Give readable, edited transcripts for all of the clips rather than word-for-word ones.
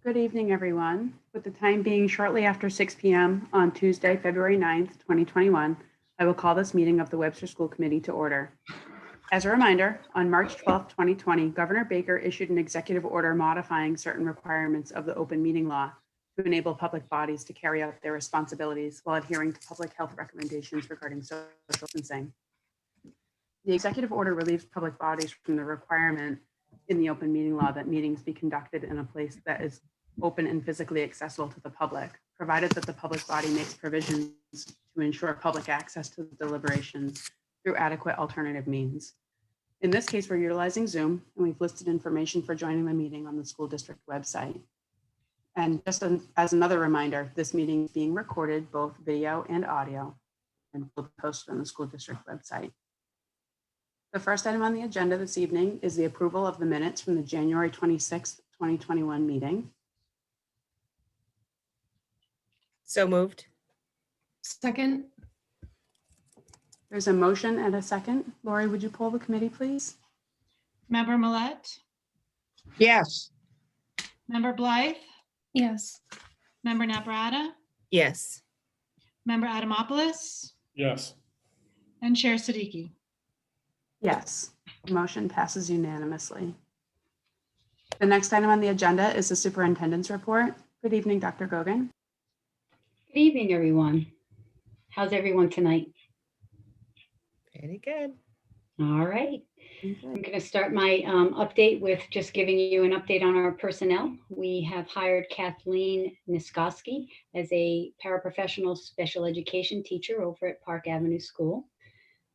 Good evening, everyone. With the time being shortly after 6 p.m. on Tuesday, February 9th, 2021, I will call this meeting of the Webster School Committee to order. As a reminder, on March 12th, 2020, Governor Baker issued an executive order modifying certain requirements of the open meeting law to enable public bodies to carry out their responsibilities while adhering to public health recommendations regarding social distancing. The executive order relieves public bodies from the requirement in the open meeting law that meetings be conducted in a place that is open and physically accessible to the public, provided that the public body makes provisions to ensure public access to the deliberations through adequate alternative means. In this case, we're utilizing Zoom, and we've listed information for joining the meeting on the school district website. And just as another reminder, this meeting is being recorded, both video and audio, and will be posted on the school district website. The first item on the agenda this evening is the approval of the minutes from the January 26th, 2021 meeting. So moved. Second. There's a motion and a second. Lori, would you poll the committee, please? Member Millet, Yes. Member Blythe, Yes. Member Naprata, Yes. Member Adamopoulos, Yes. and Chair Siddiqui. Yes, the motion passes unanimously. The next item on the agenda is the superintendent's report. Good evening, Dr. Gogan. Good evening, everyone. How's everyone tonight? Pretty good. All right. I'm going to start my update with just giving you an update on our personnel. We have hired Kathleen Niskoski as a paraprofessional special education teacher over at Park Avenue School.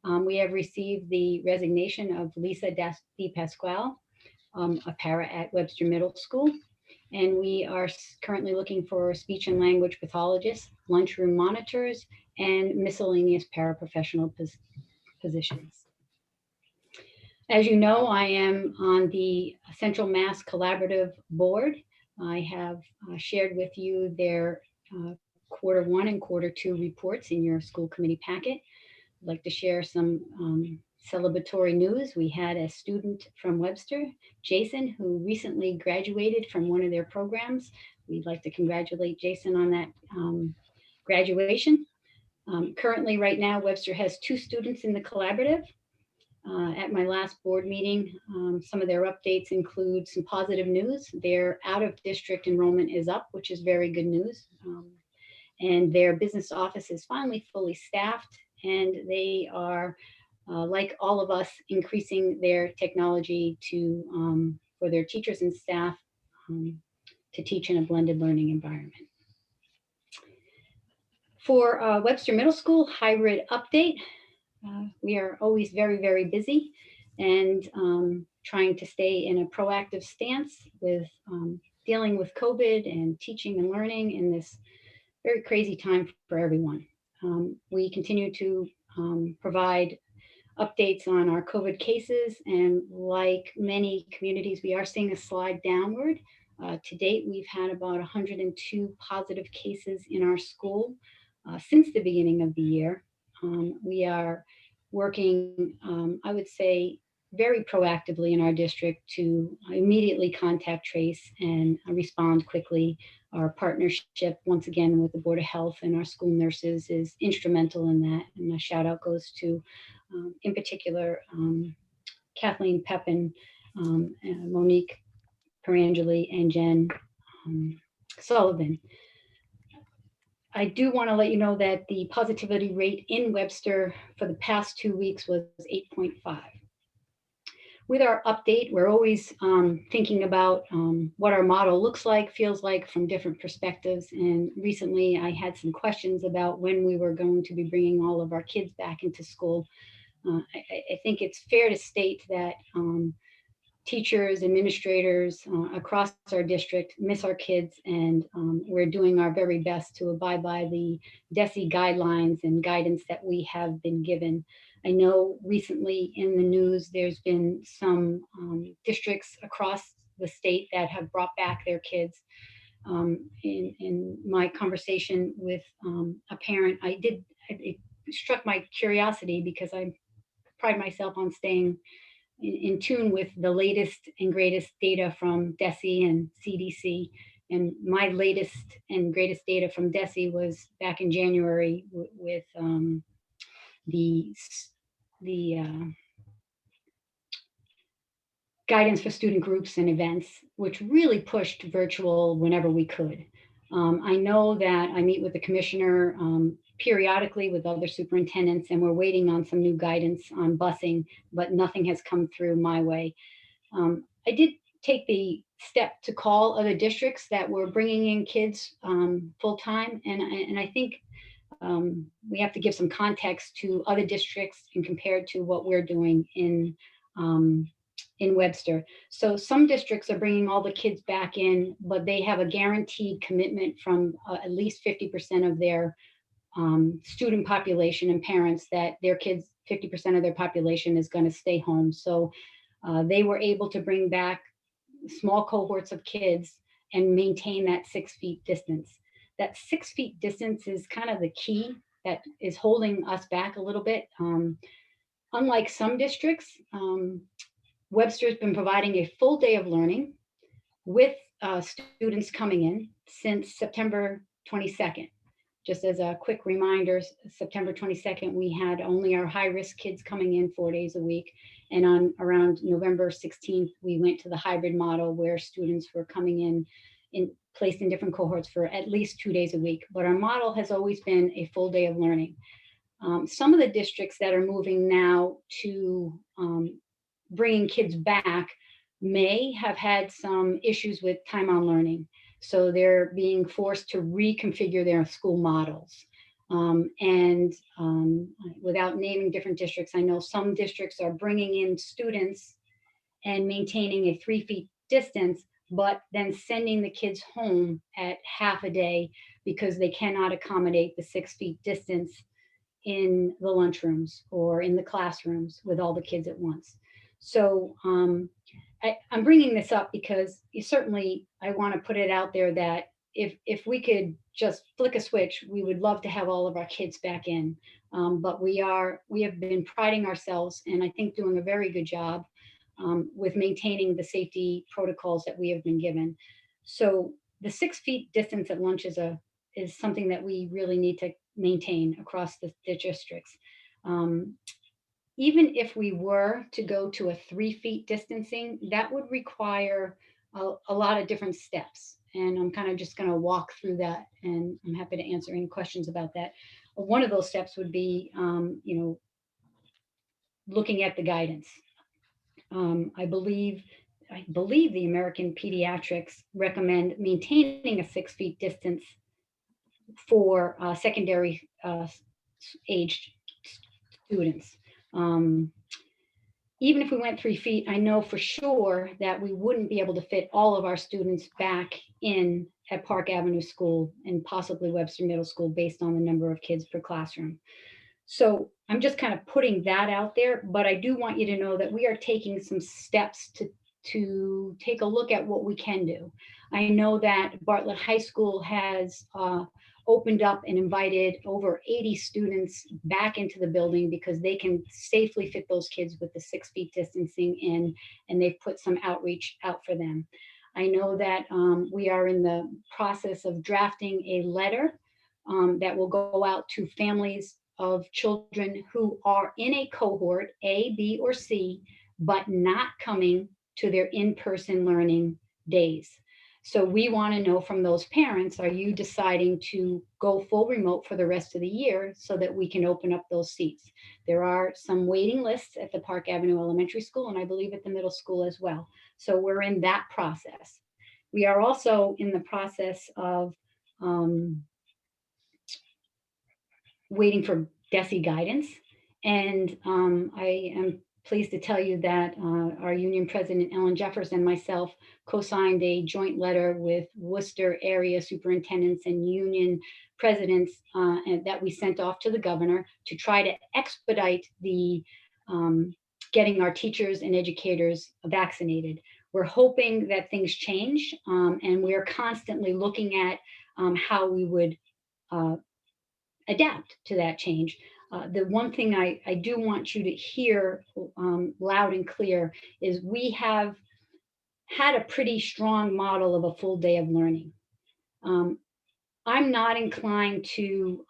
We have received the resignation of Lisa DePasquale, a para at Webster Middle School. And we are currently looking for speech and language pathologists, lunchroom monitors, and miscellaneous paraprofessional positions. As you know, I am on the Central Mass Collaborative Board. I have shared with you their Q1 and Q2 reports in your school committee packet. I'd like to share some celebratory news. We had a student from Webster, Jason, who recently graduated from one of their programs. We'd like to congratulate Jason on that graduation. Currently, right now, Webster has 2 students in the collaborative. At my last board meeting, some of their updates include some positive news. Their out-of-district enrollment is up, which is very good news. And their business office is finally fully staffed, and they are, like all of us, increasing their technology to for their teachers and staff to teach in a blended learning environment. For Webster Middle School hybrid update, we are always very, very busy and trying to stay in a proactive stance with dealing with COVID and teaching and learning in this very crazy time for everyone. We continue to provide updates on our COVID cases, and like many communities, we are seeing a slide downward. To date, we've had about 102 positive cases in our school since the beginning of the year. We are working, I would say, very proactively in our district to immediately contact trace and respond quickly. Our partnership, once again, with the Board of Health and our school nurses is instrumental in that. And a shout out goes to, in particular, Kathleen Pepin, Monique Perangeli, and Jen Sullivan. I do want to let you know that the positivity rate in Webster for the past 2 weeks was 8.5. With our update, we're always thinking about what our model looks like, feels like from different perspectives. And recently I had some questions about when we were going to be bringing all of our kids back into school. I think it's fair to state that teachers, administrators across our district miss our kids, and we're doing our very best to abide by the DESE guidelines and guidance that we have been given. I know recently in the news, there's been some districts across the state that have brought back their kids. In my conversation with a parent, it struck my curiosity because I pride myself on staying in tune with the latest and greatest data from DESE and CDC. And my latest and greatest data from DESE was back in January with the guidance for student groups and events, which really pushed virtual whenever we could. I know that I meet with the commissioner periodically with other superintendents, and we're waiting on some new guidance on busing, but nothing has come through my way. I did take the step to call other districts that were bringing in kids full time, and I think we have to give some context to other districts and compared to what we're doing in Webster. So some districts are bringing all the kids back in, but they have a guaranteed commitment from at least 50% of their student population and parents that their kids, 50% of their population is going to stay home. So they were able to bring back small cohorts of kids and maintain that 6 feet distance. That 6 feet distance is kind of the key that is holding us back a little bit. Unlike some districts, Webster's been providing a full day of learning with students coming in since September 22nd. Just as a quick reminder, September 22nd, we had only our high-risk kids coming in 4 days a week. And on around November 16th, we went to the hybrid model where students were coming in placed in different cohorts for at least 2 days a week. But our model has always been a full day of learning. Some of the districts that are moving now to bringing kids back may have had some issues with time on learning. So they're being forced to reconfigure their school models. Without naming different districts, I know some districts are bringing in students and maintaining a 3 feet distance, but then sending the kids home at half a day because they cannot accommodate the 6 feet distance in the lunchrooms or in the classrooms with all the kids at once. So I'm bringing this up because I want to put it out there that if we could just flick a switch, we would love to have all of our kids back in. But we have been priding ourselves, and I think doing a very good job with maintaining the safety protocols that we have been given. So the 6 feet distance at lunch is something that we really need to maintain across the districts. Even if we were to go to a 3 feet distancing, that would require a lot of different steps. And I'm kind of just going to walk through that, and I'm happy to answer any questions about that. One of those steps would be, looking at the guidance. I believe the American Pediatrics recommend maintaining a 6 feet distance for secondary aged students. Even if we went 3 feet, I know for sure that we wouldn't be able to fit all of our students back in at Park Avenue School and possibly Webster Middle School based on the number of kids per classroom. So I'm just kind of putting that out there, but I do want you to know that we are taking some steps to take a look at what we can do. I know that Bartlett High School has opened up and invited over 80 students back into the building because they can safely fit those kids with the 6 feet distancing in, and they've put some outreach out for them. I know that we are in the process of drafting a letter that will go out to families of children who are in a cohort A, B, or C, but not coming to their in-person learning days. So we want to know from those parents, are you deciding to go full remote for the rest of the year so that we can open up those seats? There are some waiting lists at the Park Avenue Elementary School, and I believe at the middle school as well. So we're in that process. We are also in the process of waiting for DESE guidance. And I am pleased to tell you that our union president, Ellen Jeffers, and myself co-signed a joint letter with Worcester area superintendents and union presidents and that we sent off to the governor to try to expedite the getting our teachers and educators vaccinated. We're hoping that things change, and we're constantly looking at how we would adapt to that change. The one thing I do want you to hear loud and clear is we have had a pretty strong model of a full day of learning. Um, I'm not inclined to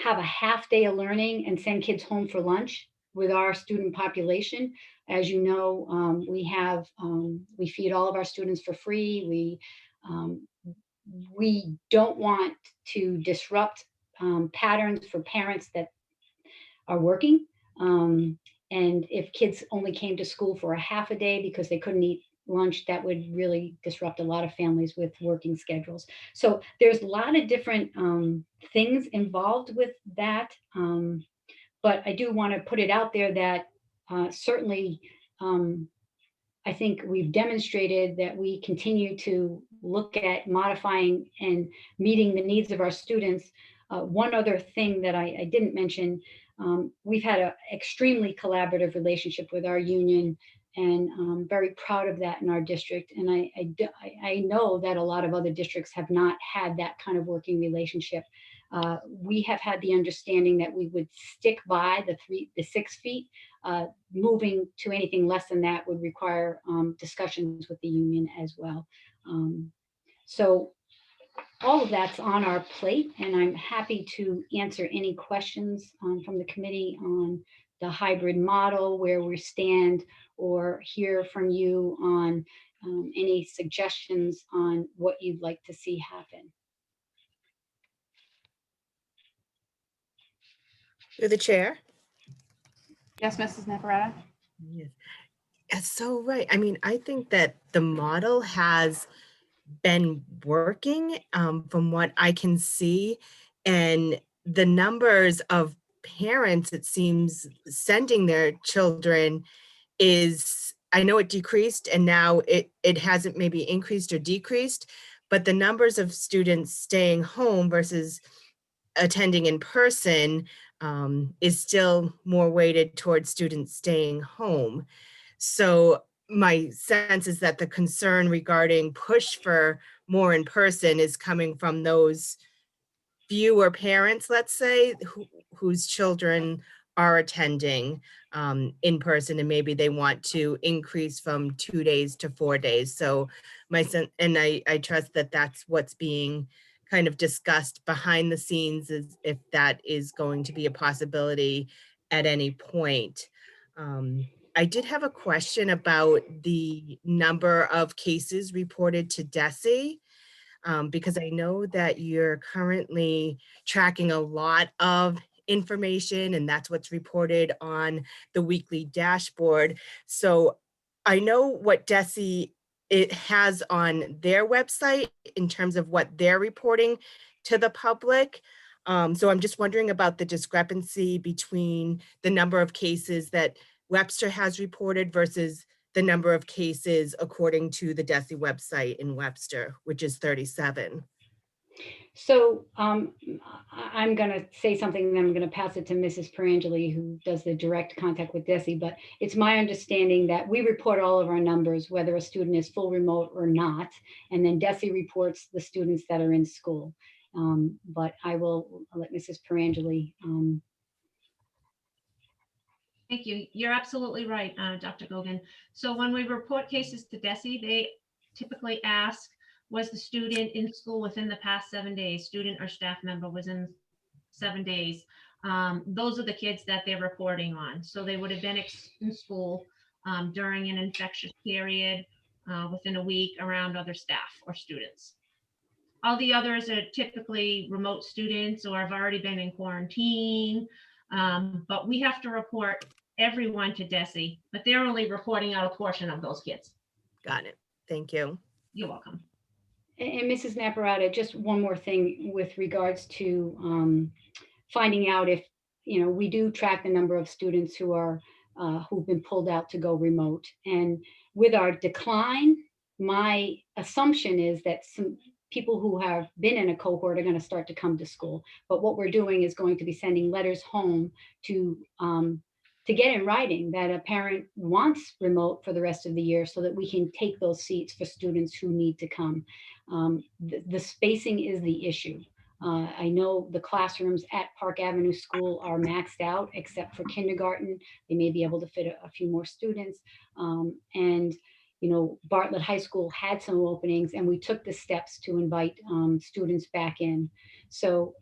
have a half day of learning and send kids home for lunch with our student population. As you know, we feed all of our students for free. Um, we don't want to disrupt patterns for parents that are working. And if kids only came to school for a half a day because they couldn't eat lunch, that would really disrupt a lot of families with working schedules. So there's a lot of different things involved with that. But I do want to put it out there that certainly I think we've demonstrated that we continue to look at modifying and meeting the needs of our students. One other thing that I didn't mention, we've had an extremely collaborative relationship with our union, and I'm very proud of that in our district. And I know that a lot of other districts have not had that kind of working relationship. We have had the understanding that we would stick by the 6 feet. Moving to anything less than that would require discussions with the union as well. So all of that's on our plate, and I'm happy to answer any questions from the committee on the hybrid model, where we stand, or hear from you on any suggestions on what you'd like to see happen. Through the chair. Yes, Mrs. Naprata? Yes. That's so right. I mean, I think that the model has been working from what I can see. And the numbers of parents, it seems, sending their children is, I know it decreased and now it hasn't maybe increased or decreased, but the numbers of students staying home versus attending in person is still more weighted towards students staying home. So my sense is that the concern regarding push for more in person is coming from those fewer parents, let's say, whose children are attending in person, and maybe they want to increase from 2 days to 4 days. So my sense, and I trust that that's what's being kind of discussed behind the scenes, is if that is going to be a possibility at any point. I did have a question about the number of cases reported to DESE. Because I know that you're currently tracking a lot of information, and that's what's reported on the weekly dashboard. So I know what DESE it has on their website in terms of what they're reporting to the public. So I'm just wondering about the discrepancy between the number of cases that Webster has reported versus the number of cases according to the DESE website in Webster, which is 37. So I'm going to say something, and then I'm going to pass it to Mrs. Perangeli, who does the direct contact with DESE. But it's my understanding that we report all of our numbers, whether a student is full remote or not, and then DESE reports the students that are in school. But I will let Mrs. Perangeli. Thank you. You're absolutely right, Dr. Gogan. So when we report cases to DESE, they typically ask, was the student in school within the past 7 days? Student or staff member was in 7 days. Those are the kids that they're reporting on. So they would have been in school during an infectious period within a week around other staff or students. All the others are typically remote students or have already been in quarantine. But we have to report everyone to DESE, but they're only reporting out a portion of those kids. Got it. Thank you. You're welcome. And Mrs. Naprata, just one more thing with regards to finding out if, we do track the number of students who've been pulled out to go remote. And with our decline, my assumption is that some people who have been in a cohort are going to start to come to school. But what we're doing is going to be sending letters home to get in writing that a parent wants remote for the rest of the year, so that we can take those seats for students who need to come. The spacing is the issue. I know the classrooms at Park Avenue School are maxed out, except for kindergarten. They may be able to fit a few more students. And Bartlett High School had some openings, and we took the steps to invite students back in. So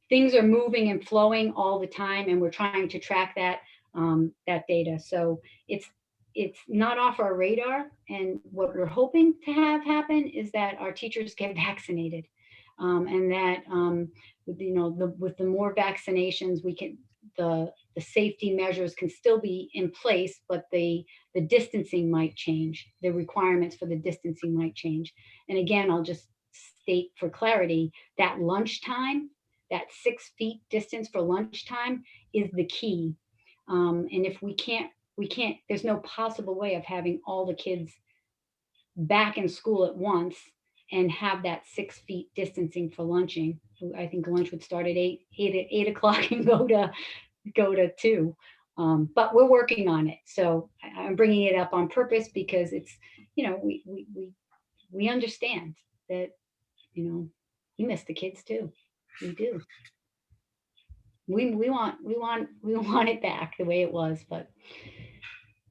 things are moving and flowing all the time, and we're trying to track that data. So it's not off our radar. And what we're hoping to have happen is that our teachers get vaccinated, and that with the more vaccinations, the safety measures can still be in place, but the distancing might change. The requirements for the distancing might change. And again, I'll just state for clarity that lunchtime, that 6 feet distance for lunchtime is the key. And if we can't, there's no possible way of having all the kids back in school at once and have that 6 feet distancing for lunching. I think lunch would start at 8 o'clock and go to 2. But we're working on it. So I'm bringing it up on purpose because it's, we understand that, we miss the kids too. We do. We want it back the way it was, but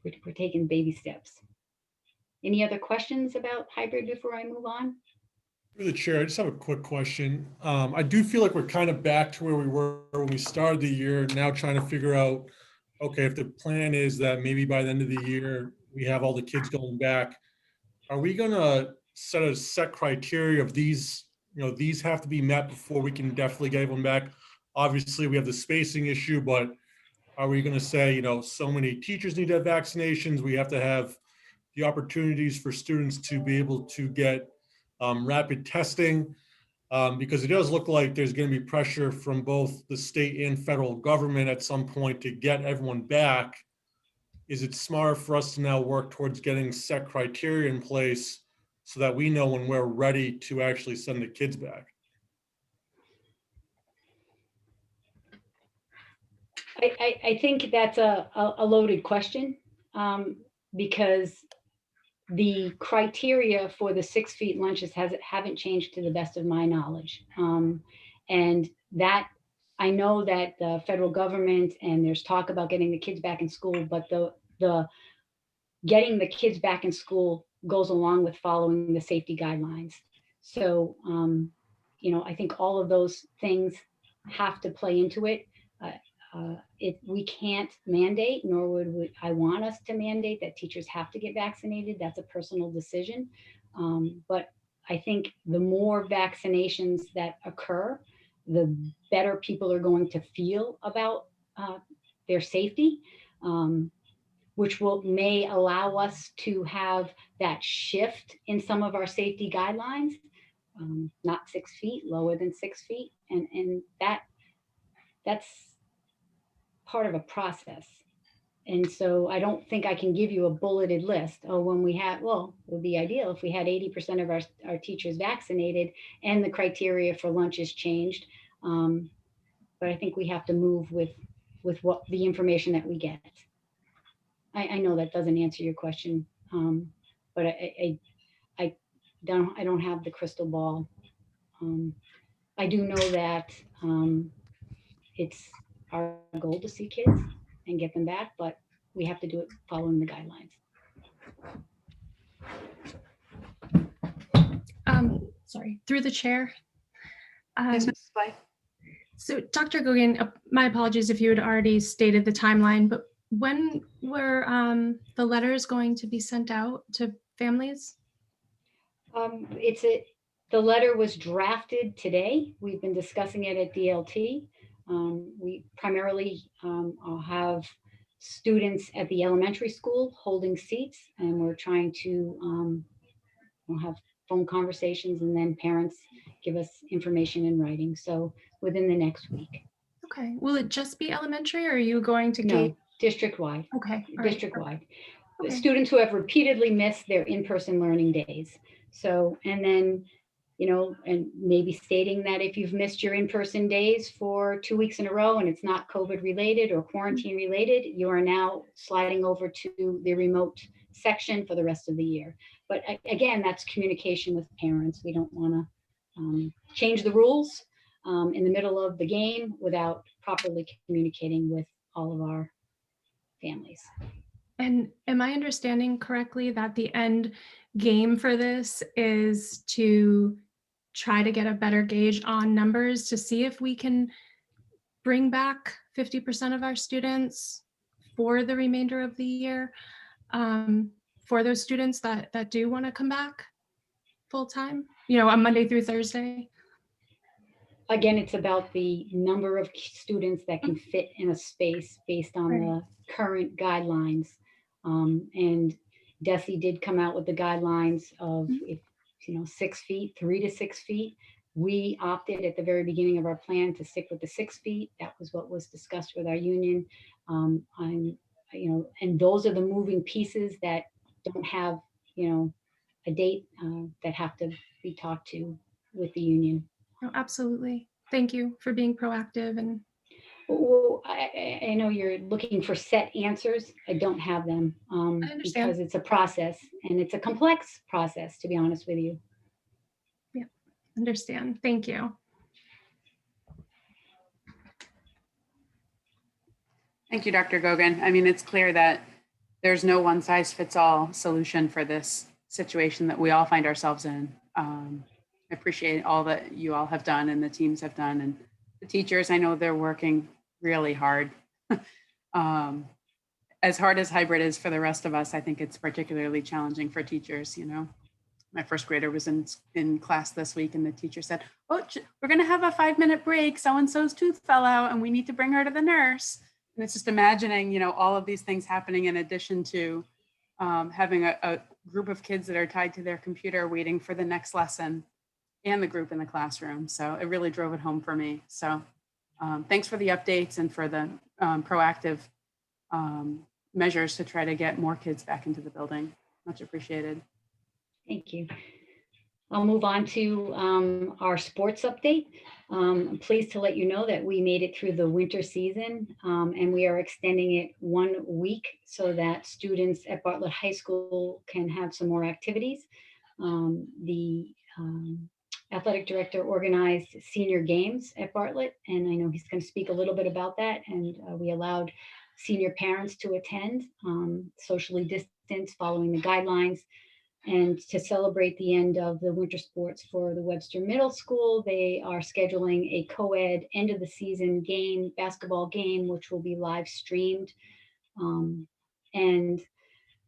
we're taking baby steps. Any other questions about hybrid before I move on? Through the chair, I just have a quick question. I do feel like we're kind of back to where we were when we started the year, now trying to figure out, okay, if the plan is that maybe by the end of the year, we have all the kids going back, are we gonna set a set criteria of these, these have to be met before we can definitely get everyone back? Obviously, we have the spacing issue, but are we gonna say, so many teachers need to have vaccinations, we have to have the opportunities for students to be able to get rapid testing, because it does look like there's going to be pressure from both the state and federal government at some point to get everyone back. Is it smart for us to now work towards getting set criteria in place so that we know when we're ready to actually send the kids back? I think that's a loaded question, because the criteria for the 6 feet lunches haven't changed to the best of my knowledge. And that, I know that the federal government, and there's talk about getting the kids back in school, but the getting the kids back in school goes along with following the safety guidelines. So, I think all of those things have to play into it. We can't mandate, nor would I want us to mandate that teachers have to get vaccinated. That's a personal decision. But I think the more vaccinations that occur, the better people are going to feel about their safety, which may allow us to have that shift in some of our safety guidelines, not 6 feet, lower than 6 feet. And that's part of a process. And so I don't think I can give you a bulleted list. It would be ideal if we had 80% of our teachers vaccinated and the criteria for lunch is changed. But I think we have to move with what the information that we get. I know that doesn't answer your question, but I don't have the crystal ball. I do know that it's our goal to see kids and get them back, but we have to do it following the guidelines. Sorry, through the chair. Yes, Mrs. Blythe? So Dr. Gogan, my apologies if you had already stated the timeline, but when were the letters going to be sent out to families? The letter was drafted today. We've been discussing it at DLT. We primarily have students at the elementary school holding seats, and we're trying to have phone conversations, and then parents give us information in writing. So within the next week. Okay. Will it just be elementary, or are you going to No, district-wide. Okay. All right. District-wide. Okay. Students who have repeatedly missed their in-person learning days. So, and then, and maybe stating that if you've missed your in-person days for 2 weeks in a row and it's not COVID related or quarantine related, you are now sliding over to the remote section for the rest of the year. But again, that's communication with parents. We don't want to change the rules in the middle of the game without properly communicating with all of our families. And am I understanding correctly that the end game for this is to try to get a better gauge on numbers to see if we can bring back 50% of our students for the remainder of the year, for those students that do want to come back full time, on Monday through Thursday? Again, it's about the number of students that can fit in a space based on Right. the current guidelines. And DESI did come out with the guidelines of, if 6 feet, 3 to 6 feet. We opted at the very beginning of our plan to stick with the 6 feet. That was what was discussed with our union. And those are the moving pieces that don't have, a date that have to be talked to with the union. Oh, absolutely. Thank you for being proactive. And Well, I know you're looking for set answers. I don't have them I understand. because it's a process and it's a complex process, to be honest with you. Understand. Thank you. Thank you, Dr. Gogan. I mean, it's clear that there's no one size fits all solution for this situation that we all find ourselves in. I appreciate all that you all have done and the teams have done, and the teachers, I know they're working really hard. As hard as hybrid is for the rest of us, I think it's particularly challenging for teachers. My first grader was in class this week and the teacher said, "Oh, we're going to have a 5-minute break. So-and-so's tooth fell out and we need to bring her to the nurse." And it's just imagining, all of these things happening in addition to having a group of kids that are tied to their computer waiting for the next lesson and the group in the classroom. So it really drove it home for me. So thanks for the updates and for the proactive measures to try to get more kids back into the building. Much appreciated. Thank you. I'll move on to our sports update. I'm pleased to let you know that we made it through the winter season and we are extending it 1 week so that students at Bartlett High School can have some more activities. The athletic director organized senior games at Bartlett, and I know he's going to speak a little bit about that. And we allowed senior parents to attend, socially distanced, following the guidelines. And to celebrate the end of the winter sports for the Webster Middle School, they are scheduling a co-ed end of the season game, basketball game, which will be live streamed. And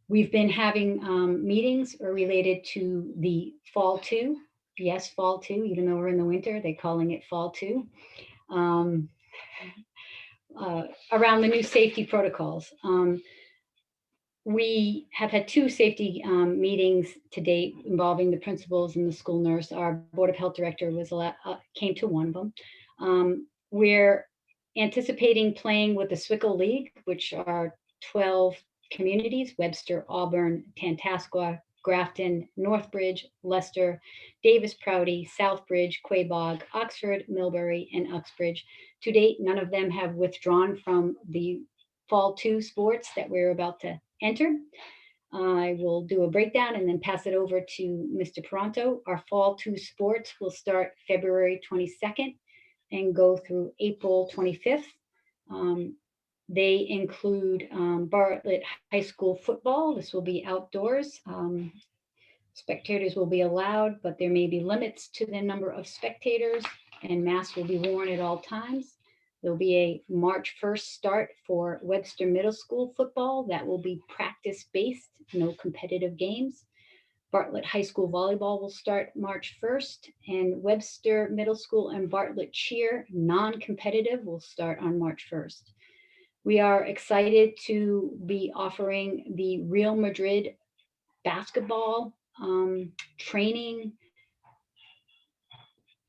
we've been having meetings related to the fall two. Yes, fall two, even though we're in the winter, they're calling it fall two. Around the new safety protocols. We have had 2 safety meetings to date involving the principals and the school nurse. Our Board of Health director came to one of them. We're anticipating playing with the Swickle League, which are 12 communities: Webster, Auburn, Tantascwa, Grafton, Northbridge, Leicester, Davis Prouty, Southbridge, Quabog, Oxford, Millbury, and Uxbridge. To date, none of them have withdrawn from the fall 2 sports that we're about to enter. I will do a breakdown and then pass it over to Mr. Peranto. Our fall 2 sports will start February 22nd and go through April 25th. They include Bartlett High School football. This will be outdoors. Spectators will be allowed, but there may be limits to the number of spectators, and masks will be worn at all times. There'll be a March 1st start for Webster Middle School football. That will be practice-based, no competitive games. Bartlett High School volleyball will start March 1st, and Webster Middle School and Bartlett cheer, non-competitive, will start on March 1st. We are excited to be offering the Real Madrid basketball training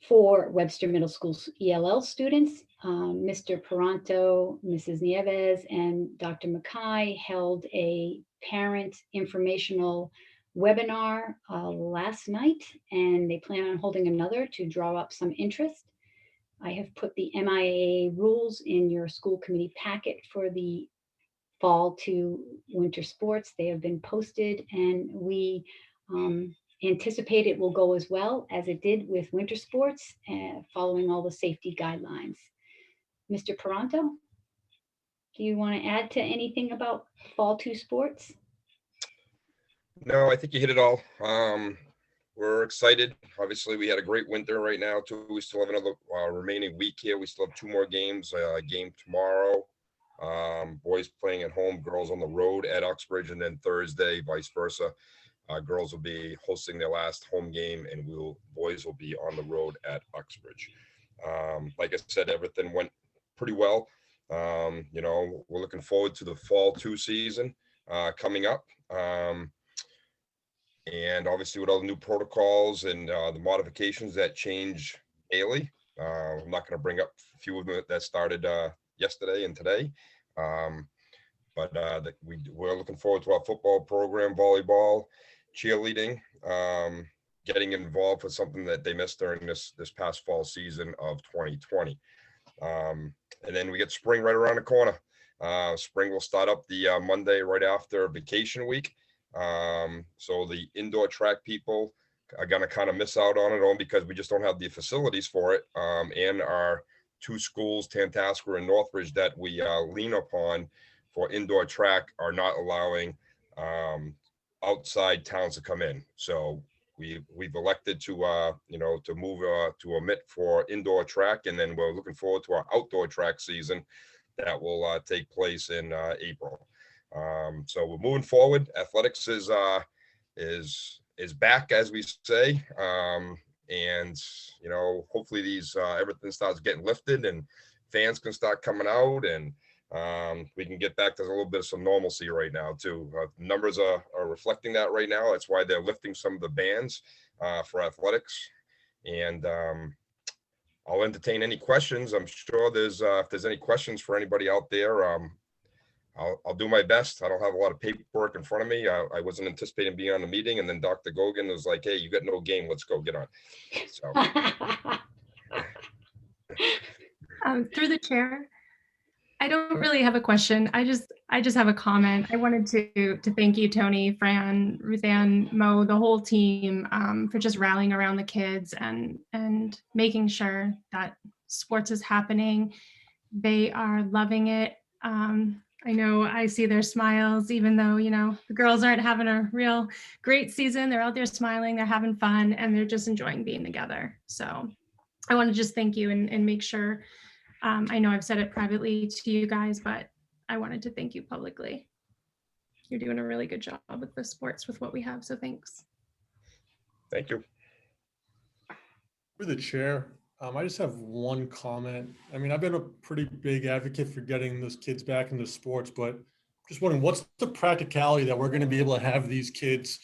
for Webster Middle School's ELL students. Mr. Peranto, Mrs. Nieves, and Dr. Mackay held a parent informational webinar last night, and they plan on holding another to draw up some interest. I have put the MIA rules in your school committee packet for the fall to winter sports. They have been posted, and we anticipate it will go as well as it did with winter sports, following all the safety guidelines. Mr. Peranto? do you want to add to anything about fall 2 sports? No, I think you hit it all. We're excited. Obviously, we had a great winter right now too. We still have another remaining week here. We still have 2 more games. A game tomorrow. Boys playing at home, girls on the road at Uxbridge, and then Thursday, vice versa. Girls will be hosting their last home game, and boys will be on the road at Uxbridge. Like I said, everything went pretty well. We're looking forward to the fall 2 season coming up. And obviously with all the new protocols and the modifications that change daily, I'm not going to bring up a few of them that started yesterday and today. We're looking forward to our football program, volleyball, cheerleading, getting involved with something that they missed during this past fall season of 2020. And then we get spring right around the corner. Spring will start up the Monday right after vacation week. So the indoor track people are going to kind of miss out on it all because we just don't have the facilities for it. And our 2 schools, Tantascwa and Northridge, that we lean upon for indoor track are not allowing outside towns to come in. So we've elected to move to omit for indoor track, and then we're looking forward to our outdoor track season that will take place in April. So we're moving forward. Athletics is back, as we say, and hopefully these everything starts getting lifted and fans can start coming out, and we can get back to a little bit of some normalcy right now too. Numbers are reflecting that right now. That's why they're lifting some of the bans for athletics, and I'll entertain any questions. I'm sure if there's any questions for anybody out there. I'll do my best. I don't have a lot of paperwork in front of me. I wasn't anticipating being on the meeting, and then Dr. Gogan was like, "Hey, you got no game. Let's go get on." So, Through the chair, I don't really have a question. I just have a comment. I wanted to thank you, Tony, Fran, Ruthann, Mo, the whole team for just rallying around the kids and making sure that sports is happening. They are loving it. I know I see their smiles, even though, the girls aren't having a real great season. They're out there smiling, they're having fun, and they're just enjoying being together. So I want to just thank you and make sure, I know I've said it privately to you guys, but I wanted to thank you publicly. You're doing a really good job with the sports with what we have. So thanks. thank you. For the chair, I just have one comment. I mean, I've been a pretty big advocate for getting those kids back into sports, but just wondering what's the practicality that we're going to be able to have these kids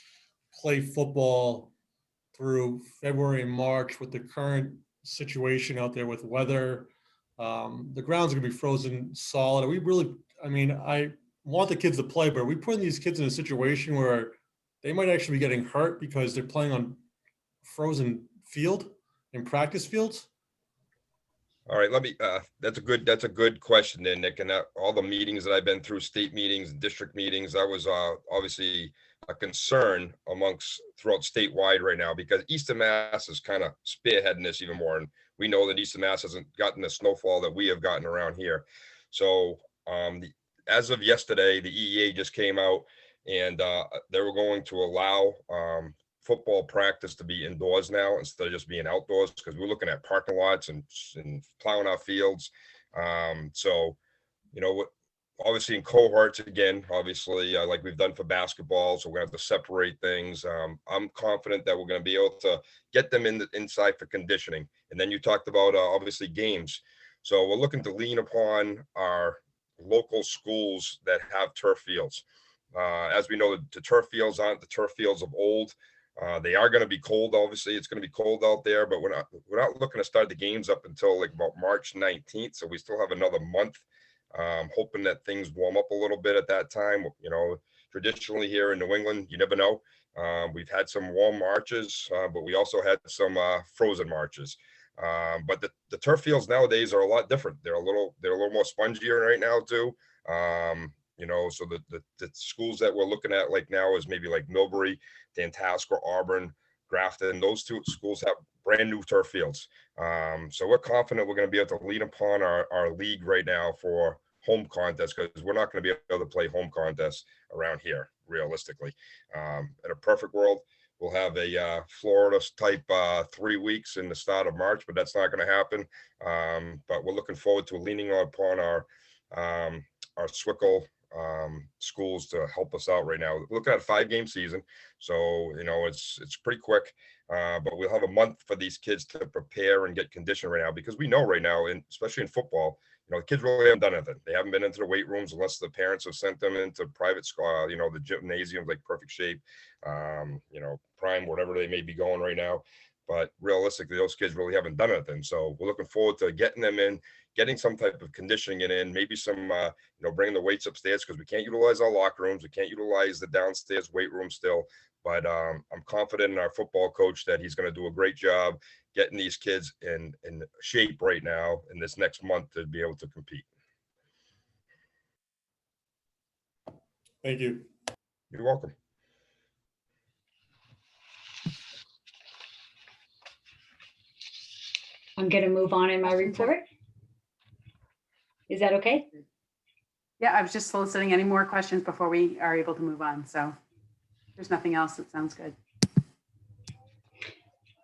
play football through February and March with the current situation out there with weather. The ground's going to be frozen solid. Are we really, I want the kids to play, but are we putting these kids in a situation where they might actually be getting hurt because they're playing on frozen field in practice fields? All right, that's a good question there, Nick. And all the meetings that I've been through, state meetings, district meetings, that was obviously a concern throughout statewide right now, because Eastern Mass is kind of spearheading this even more. And we know that Eastern Mass hasn't gotten the snowfall that we have gotten around here. So as of yesterday, the EEA just came out and they were going to allow football practice to be indoors now instead of just being outdoors, because we're looking at parking lots and plowing our fields. Obviously in cohorts again, obviously like we've done for basketball, so we're gonna have to separate things. I'm confident that we're gonna be able to get them inside for conditioning. And then you talked about obviously games. So we're looking to lean upon our local schools that have turf fields. As we know, the turf fields aren't the turf fields of old. They are going to be cold. Obviously, it's going to be cold out there, but we're not looking to start the games up until like about March 19th. So we still have another month. Hoping that things warm up a little bit at that time. Traditionally here in New England, you never know. We've had some warm marches, but we also had some frozen marches. But the turf fields nowadays are a lot different. They're a little more spongier right now too. So the schools that we're looking at like now is maybe like Millbury, Tantascwa, Auburn, Grafton. Those 2 schools have brand new turf fields. So we're confident we're going to be able to lean upon our league right now for home contests, because we're not going to be able to play home contests around here realistically. In a perfect world, we'll have a Florida type 3 weeks in the start of March, but that's not going to happen. But we're looking forward to leaning upon our SWICL schools to help us out right now. We're looking at a 5-game season, so it's pretty quick. But we'll have a month for these kids to prepare and get conditioned right now, because we know right now, especially in football, the kids really haven't done anything. They haven't been into the weight rooms unless the parents have sent them into private school, the gymnasiums like Perfect Shape, Prime, whatever they may be going right now. But realistically, those kids really haven't done anything. So we're looking forward to getting them in, getting some type of conditioning in, maybe some, bringing the weights upstairs, because we can't utilize our locker rooms. We can't utilize the downstairs weight room still. But I'm confident in our football coach that he's going to do a great job getting these kids in shape right now in this next month to be able to compete. Thank you. You're welcome. I'm going to move on in my report. Is that okay? Yeah, I was just soliciting any more questions before we are able to move on. So if there's nothing else, that sounds good.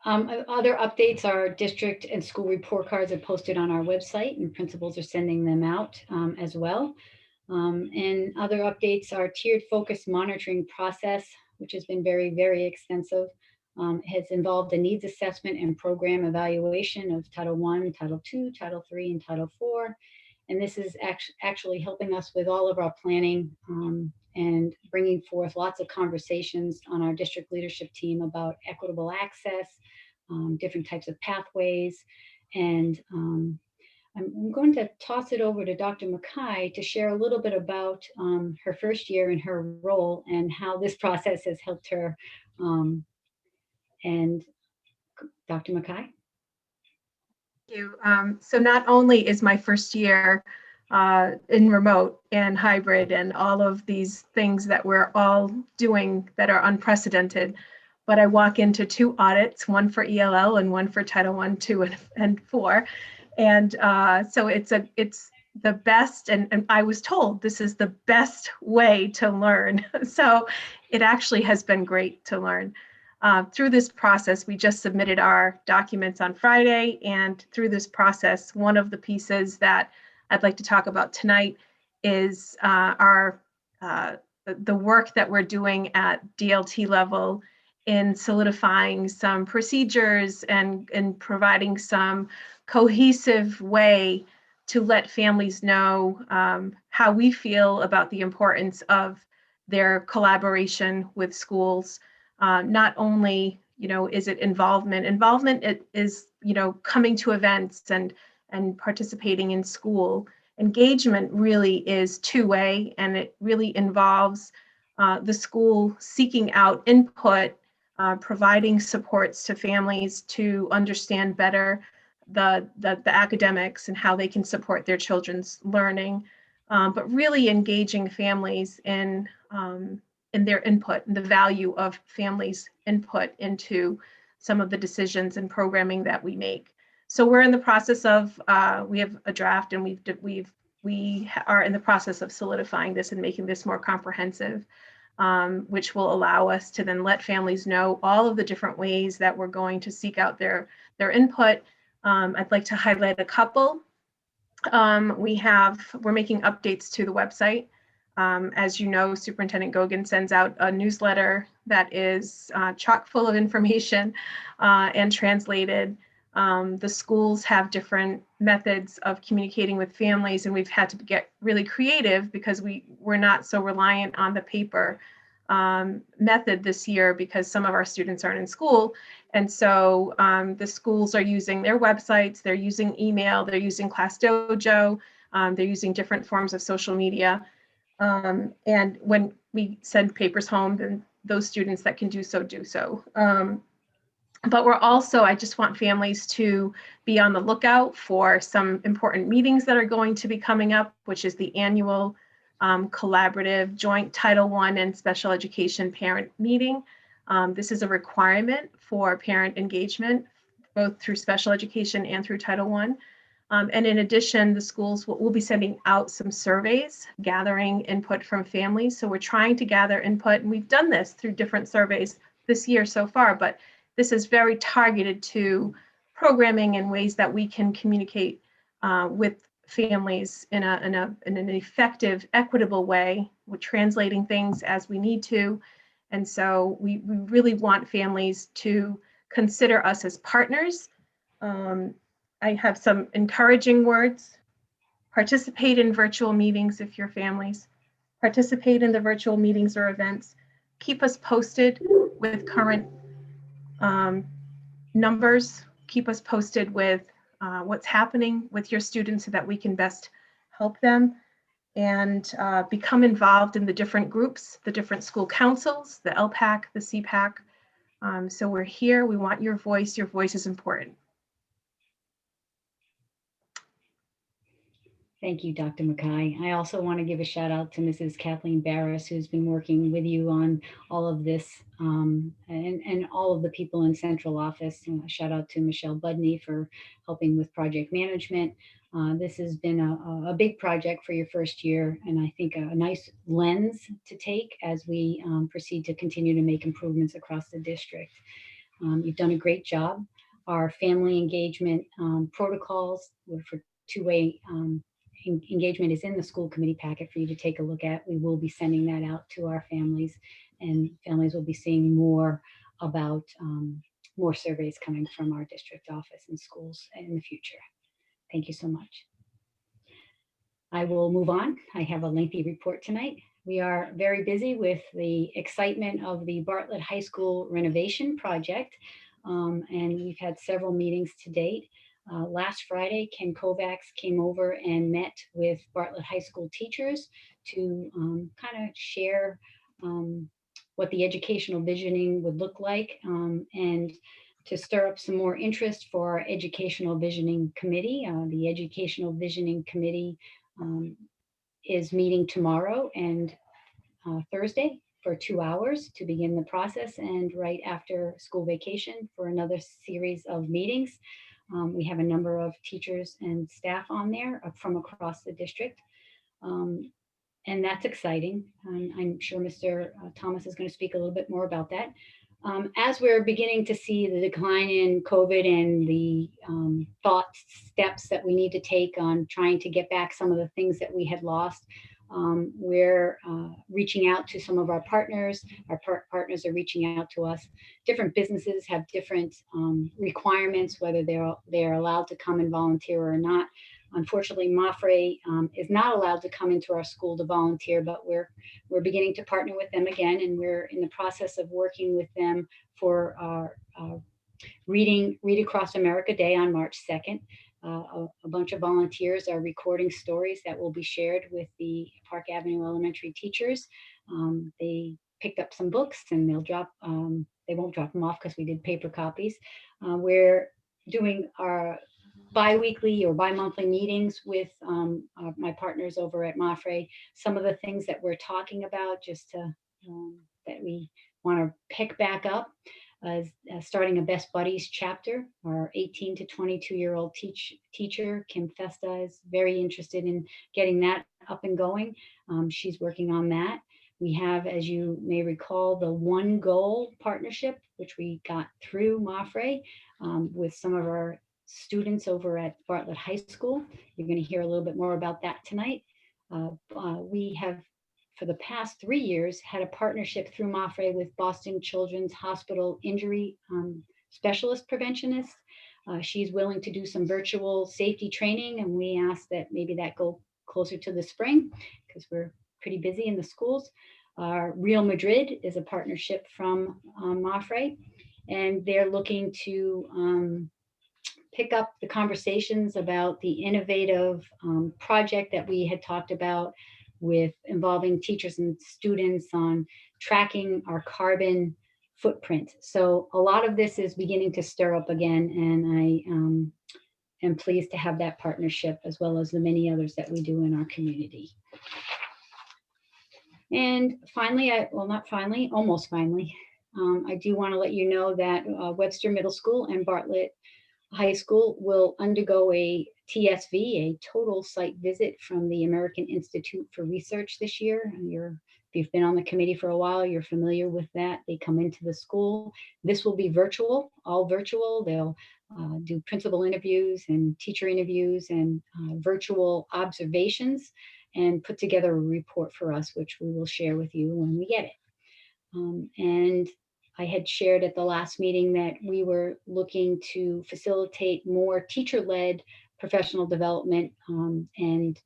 Other updates are district and school report cards are posted on our website, and principals are sending them out as well. And other updates are tiered focus monitoring process, which has been very, very extensive. Has involved a needs assessment and program evaluation of Title I, Title II, Title III, and Title IV. And this is actually helping us with all of our planning and bringing forth lots of conversations on our district leadership team about equitable access, different types of pathways. And I'm going to toss it over to Dr. Mackay to share a little bit about her first year in her role and how this process has helped her. And Dr. Mackay? Thank you. So not only is my first year in remote and hybrid and all of these things that we're all doing that are unprecedented, but I walk into 2 audits, one for ELL and one for Title I, II, and IV. And so it's the best, and I was told this is the best way to learn. So it actually has been great to learn. Through this process, we just submitted our documents on Friday, and through this process, one of the pieces that I'd like to talk about tonight is the work that we're doing at DLT level in solidifying some procedures and providing some cohesive way to let families know how we feel about the importance of their collaboration with schools. Not only, is it involvement it is, coming to events and participating in school. Engagement really is 2-way, and it really involves the school seeking out input, providing supports to families to understand better the academics and how they can support their children's learning, but really engaging families in their input and the value of families' input into some of the decisions and programming that we make. So we're in the process of, we have a draft, and we are in the process of solidifying this and making this more comprehensive, which will allow us to then let families know all of the different ways that we're going to seek out their input. I'd like to highlight a couple. We're making updates to the website. As you know, Superintendent Gogan sends out a newsletter that is chock full of information and translated. The schools have different methods of communicating with families, and we've had to get really creative because we're not so reliant on the paper method this year because some of our students aren't in school. And so the schools are using their websites, they're using email, they're using Class Dojo, they're using different forms of social media. And when we send papers home, then those students that can do so, do so. But we're also, I just want families to be on the lookout for some important meetings that are going to be coming up, which is the annual collaborative joint Title I and special education parent meeting. This is a requirement for parent engagement, both through special education and through Title And in addition, the schools will be sending out some surveys, gathering input from families. So we're trying to gather input, and we've done this through different surveys this year so far, but this is very targeted to programming and ways that we can communicate with families in an effective, equitable way. We're translating things as we need to. And so we really want families to consider us as partners. I have some encouraging words. Participate in virtual meetings if you're families. Participate in the virtual meetings or events. Keep us posted with current numbers. Keep us posted with what's happening with your students so that we can best help them, and become involved in the different groups, the different school councils, the LPAC, the CPAC. So we're here. We want your voice. Your voice is important. Thank you, Dr. Mackay. I also want to give a shout out to Mrs. Kathleen Barris, who's been working with you on all of this, and all of the people in central office. And a shout out to Michelle Budney for helping with project management. This has been a big project for your first year, and I think a nice lens to take as we proceed to continue to make improvements across the district. You've done a great job. Our family engagement protocols for two-way engagement is in the school committee packet for you to take a look at. We will be sending that out to our families, and families will be seeing more about more surveys coming from our district office and schools in the future. Thank you so much. I will move on. I have a lengthy report tonight. We are very busy with the excitement of the Bartlett High School renovation project, and we've had several meetings to date. Last Friday, Ken Kovacs came over and met with Bartlett High School teachers to kind of share what the educational visioning would look like, and to stir up some more interest for our Educational Visioning Committee. The Educational Visioning Committee is meeting tomorrow and Thursday for 2 hours to begin the process, and right after school vacation for another series of meetings. We have a number of teachers and staff on there from across the district, and that's exciting. I'm sure Mr. Thomas is going to speak a little bit more about that. As we're beginning to see the decline in COVID and the steps that we need to take on trying to get back some of the things that we had lost, we're reaching out to some of our partners. Our partners are reaching out to us. Different businesses have different requirements, whether they're allowed to come and volunteer or not. Unfortunately, Mafre is not allowed to come into our school to volunteer, but we're beginning to partner with them again, and we're in the process of working with them for our Read Across America Day on March 2nd. A bunch of volunteers are recording stories that will be shared with the Park Avenue Elementary teachers. They picked up some books, and they won't drop them off because we did paper copies. We're doing our bi-weekly or bi-monthly meetings with my partners over at Mafre. Some of the things that we're talking about, just to that we want to pick back up, starting a Best Buddies chapter. Our 18 to 22-year-old teacher, Kim Festa, is very interested in getting that up and going. She's working on that. We have, as you may recall, the One Goal partnership, which we got through Mafre with some of our students over at Bartlett High School. You're going to hear a little bit more about that tonight. We have, for the past 3 years, had a partnership through Mafre with Boston Children's Hospital injury specialist preventionist. She's willing to do some virtual safety training, and we asked that maybe that go closer to the spring because we're pretty busy in the schools. Real Madrid is a partnership from Mafre, and they're looking to pick up the conversations about the innovative project that we had talked about with involving teachers and students on tracking our carbon footprint. So a lot of this is beginning to stir up again, and I am pleased to have that partnership as well as the many others that we do in our community. And finally, almost finally, I do want to let you know that Webster Middle School and Bartlett High School will undergo a TSV, a total site visit from the American Institute for Research this year. And if you've been on the committee for a while, you're familiar with that. They come into the school. This will be virtual, all virtual. They'll do principal interviews and teacher interviews and virtual observations and put together a report for us, which we will share with you when we get it. And I had shared at the last meeting that we were looking to facilitate more teacher-led professional development and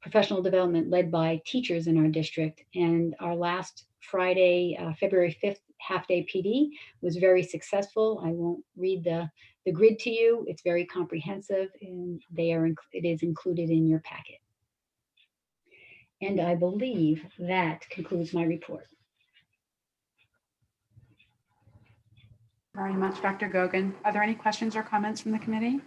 professional development led by teachers in our district. And our last Friday, February 5th, half-day PD was very successful. I won't read the grid to you. It's very comprehensive, and it is included in your packet. And I believe that concludes my report. Very much, Dr. Gogan. Are there any questions or comments from the committee?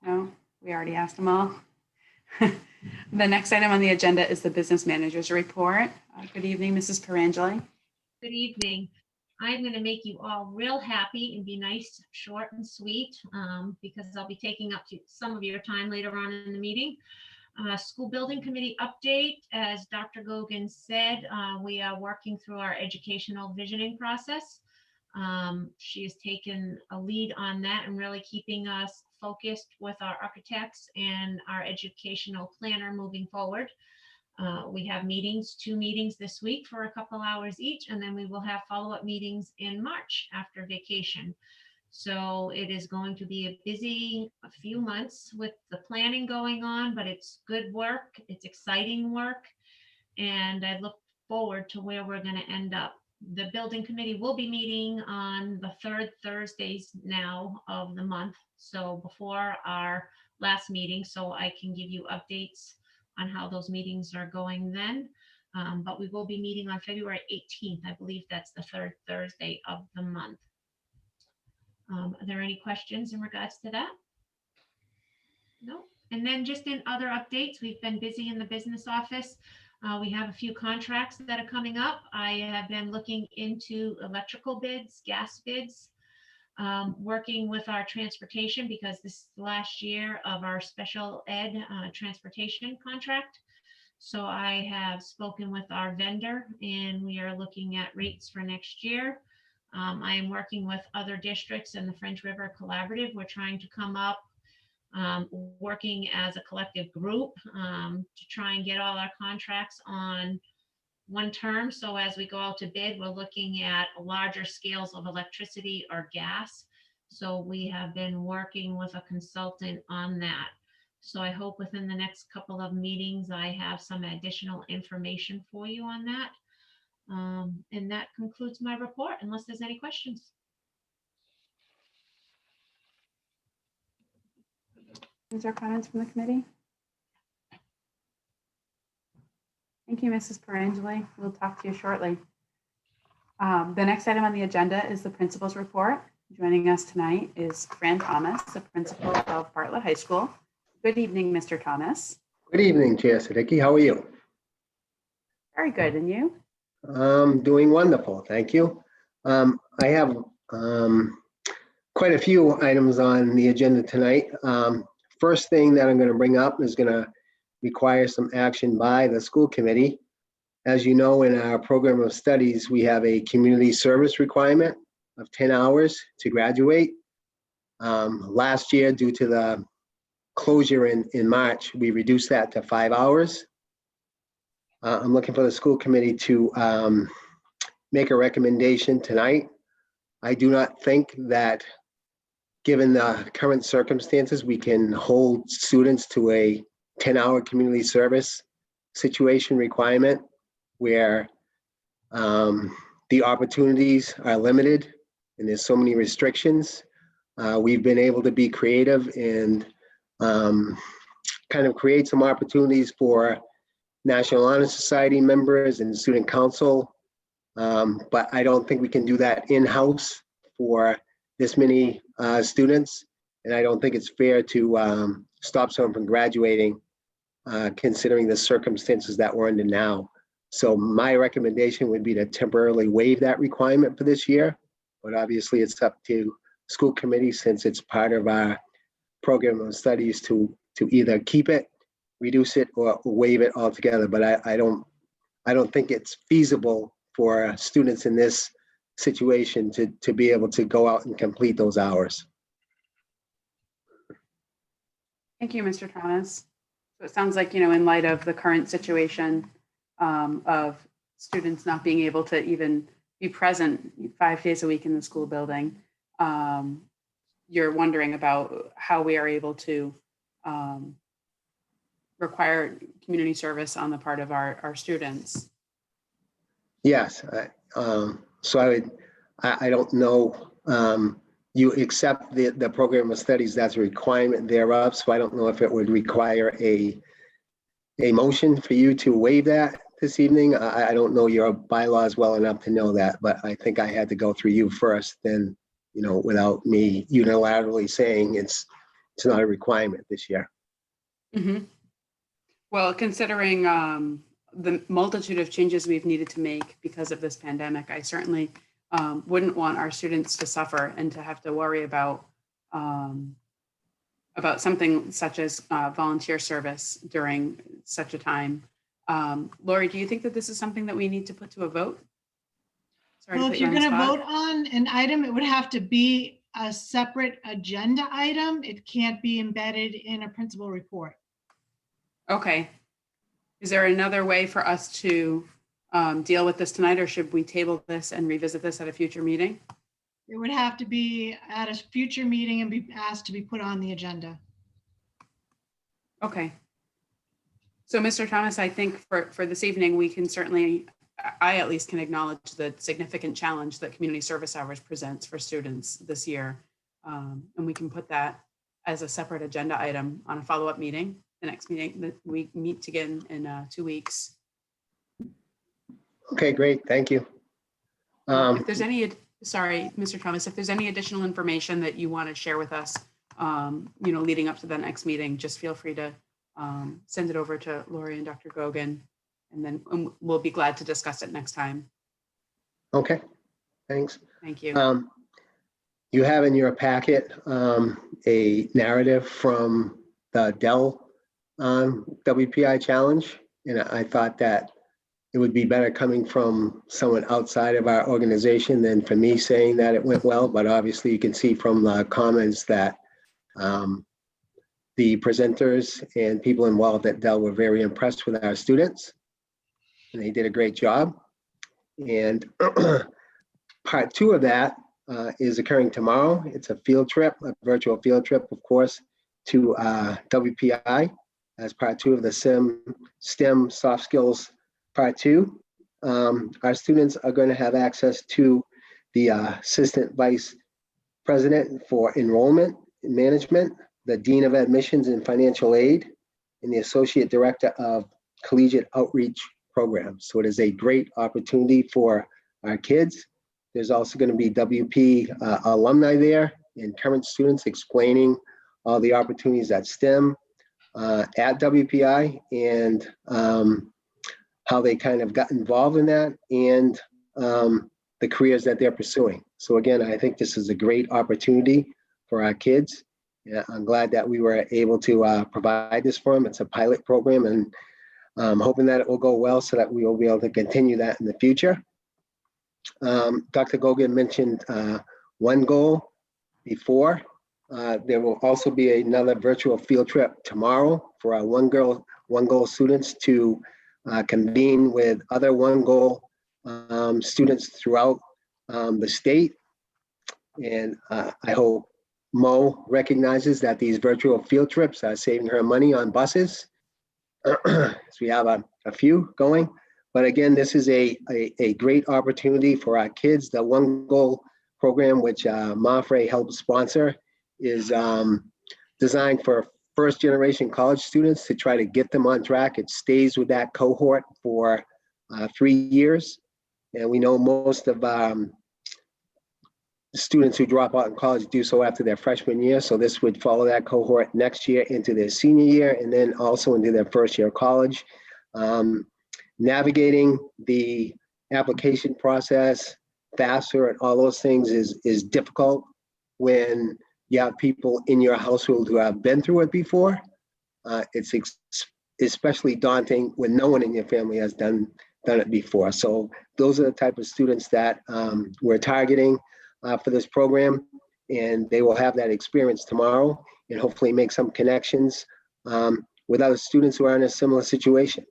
No, we already asked them all. The next item on the agenda is the business manager's report. Good evening, Mrs. Perangeli. Good evening. I'm going to make you all real happy and be nice, short and sweet, because I'll be taking up some of your time later on in the meeting. School building committee update. As Dr. Gogan said, we are working through our educational visioning process. She has taken a lead on that and really keeping us focused with our architects and our educational planner moving forward. We have two meetings this week for a couple hours each, and then we will have follow-up meetings in March after vacation. So it is going to be a busy few months with the planning going on, but it's good work. It's exciting work. And I look forward to where we're going to end up. The building committee will be meeting on the third Thursdays now of the month. So before our last meeting, so I can give you updates on how those meetings are going then. But we will be meeting on February 18th. I believe that's the third Thursday of the month. Are there any questions in regards to that? No. And then just in other updates, we've been busy in the business office. We have a few contracts that are coming up. I have been looking into electrical bids, gas bids, working with our transportation because this is the last year of our special ed transportation contract. So I have spoken with our vendor and we are looking at rates for next year. I am working with other districts in the French River Collaborative. We're trying to come up, working as a collective group to try and get all our contracts on one term. So as we go out to bid, we're looking at larger scales of electricity or gas. So we have been working with a consultant on that. So I hope within the next couple of meetings, I have some additional information for you on that. And that concludes my report, unless there's any questions. Is there comments from the committee? Thank you, Mrs. Perangeli. We'll talk to you shortly. The next item on the agenda is the principal's report. Joining us tonight is Fran Thomas, the principal of Bartlett High School. Good evening, Mr. Thomas. Good evening, Chair Siddiqui. How are you? Very good. And you? Doing wonderful. Thank you. I have quite a few items on the agenda tonight. First thing that I'm going to bring up is going to require some action by the school committee. As you know, in our program of studies, we have a community service requirement of 10 hours to graduate. Last year, due to the closure in March, we reduced that to 5 hours. I'm looking for the school committee to make a recommendation tonight. I do not think that, given the current circumstances, we can hold students to a 10-hour community service situation requirement where the opportunities are limited and there's so many restrictions. We've been able to be creative and kind of create some opportunities for National Honor Society members and student council, but I don't think we can do that in-house for this many students, and I don't think it's fair to stop someone from graduating considering the circumstances that we're under now. So my recommendation would be to temporarily waive that requirement for this year, but obviously it's up to School Committee, since it's part of our program of studies, to either keep it, reduce it, or waive it altogether. But I don't think it's feasible for students in this situation to be able to go out and complete those hours. Thank you, Mr. Thomas. So it sounds like, in light of the current situation of students not being able to even be present 5 days a week in the school building, you're wondering about how we are able to require community service on the part of our students. Yes. So I don't know. You accept the program of studies, that's a requirement thereof. So I don't know if it would require a motion for you to waive that this evening. I don't know your bylaws well enough to know that, but I think I had to go through you first, then, without me unilaterally saying it's not a requirement this year. Mm-hmm. Well, considering the multitude of changes we've needed to make because of this pandemic, I certainly wouldn't want our students to suffer and to have to worry about something such as volunteer service during such a time. Lori, do you think that this is something that we need to put to a vote? Sorry to Well, put if you you're on the going to spot. vote on an item, it would have to be a separate agenda item. It can't be embedded in a principal report. Okay. Is there another way for us to deal with this tonight, or should we table this and revisit this at a future meeting? It would have to be at a future meeting and be asked to be put on the agenda. Okay. So, Mr. Thomas, I think for this evening, we can certainly, I at least can acknowledge the significant challenge that community service hours presents for students this year. And we can put that as a separate agenda item on a follow-up meeting, the next meeting that we meet again in 2 weeks. Okay, great. Thank you. If there's any, sorry, Mr. Thomas, if there's any additional information that you want to share with us, leading up to the next meeting, just feel free to send it over to Lori and Dr. Gogan, and then we'll be glad to discuss it next time. Okay, thanks. Thank you. You have in your packet a narrative from the Dell WPI challenge, and I thought that it would be better coming from someone outside of our organization than for me saying that it went well, but obviously you can see from the comments that the presenters and people involved at Dell were very impressed with our students, and they did a great job. And part 2 of that is occurring tomorrow. It's a field trip, a virtual field trip, of course, to WPI as part 2 of the STEM soft skills part 2. Our students are going to have access to the Assistant Vice President for Enrollment and Management, the Dean of Admissions and Financial Aid, and the Associate Director of Collegiate Outreach Programs. So it is a great opportunity for our kids. There's also going to be WP alumni there and current students explaining all the opportunities at STEM at WPI and how they kind of got involved in that and the careers that they're pursuing. So again, I think this is a great opportunity for our kids. Yeah, I'm glad that we were able to provide this for them. It's a pilot program, and I'm hoping that it will go well so that we will be able to continue that in the future. Dr. Gogan mentioned one goal before. There will also be another virtual field trip tomorrow for our one goal students to convene with other one goal students throughout the state. And I hope Mo recognizes that these virtual field trips are saving her money on buses. So we have a few going. But again, this is a great opportunity for our kids. The One Goal program, which Mafre helped sponsor, is designed for first generation college students to try to get them on track. It stays with that cohort for 3 years. And we know most of students who drop out in college do so after their freshman year. So this would follow that cohort next year into their senior year and then also into their first year of college. Navigating the application process, FAFSA and all those things is difficult. when you have people in your household who have been through it before. It's especially daunting when no one in your family has done it before. So those are the type of students that we're targeting for this program, and they will have that experience tomorrow and hopefully make some connections with other students who are in a similar situation.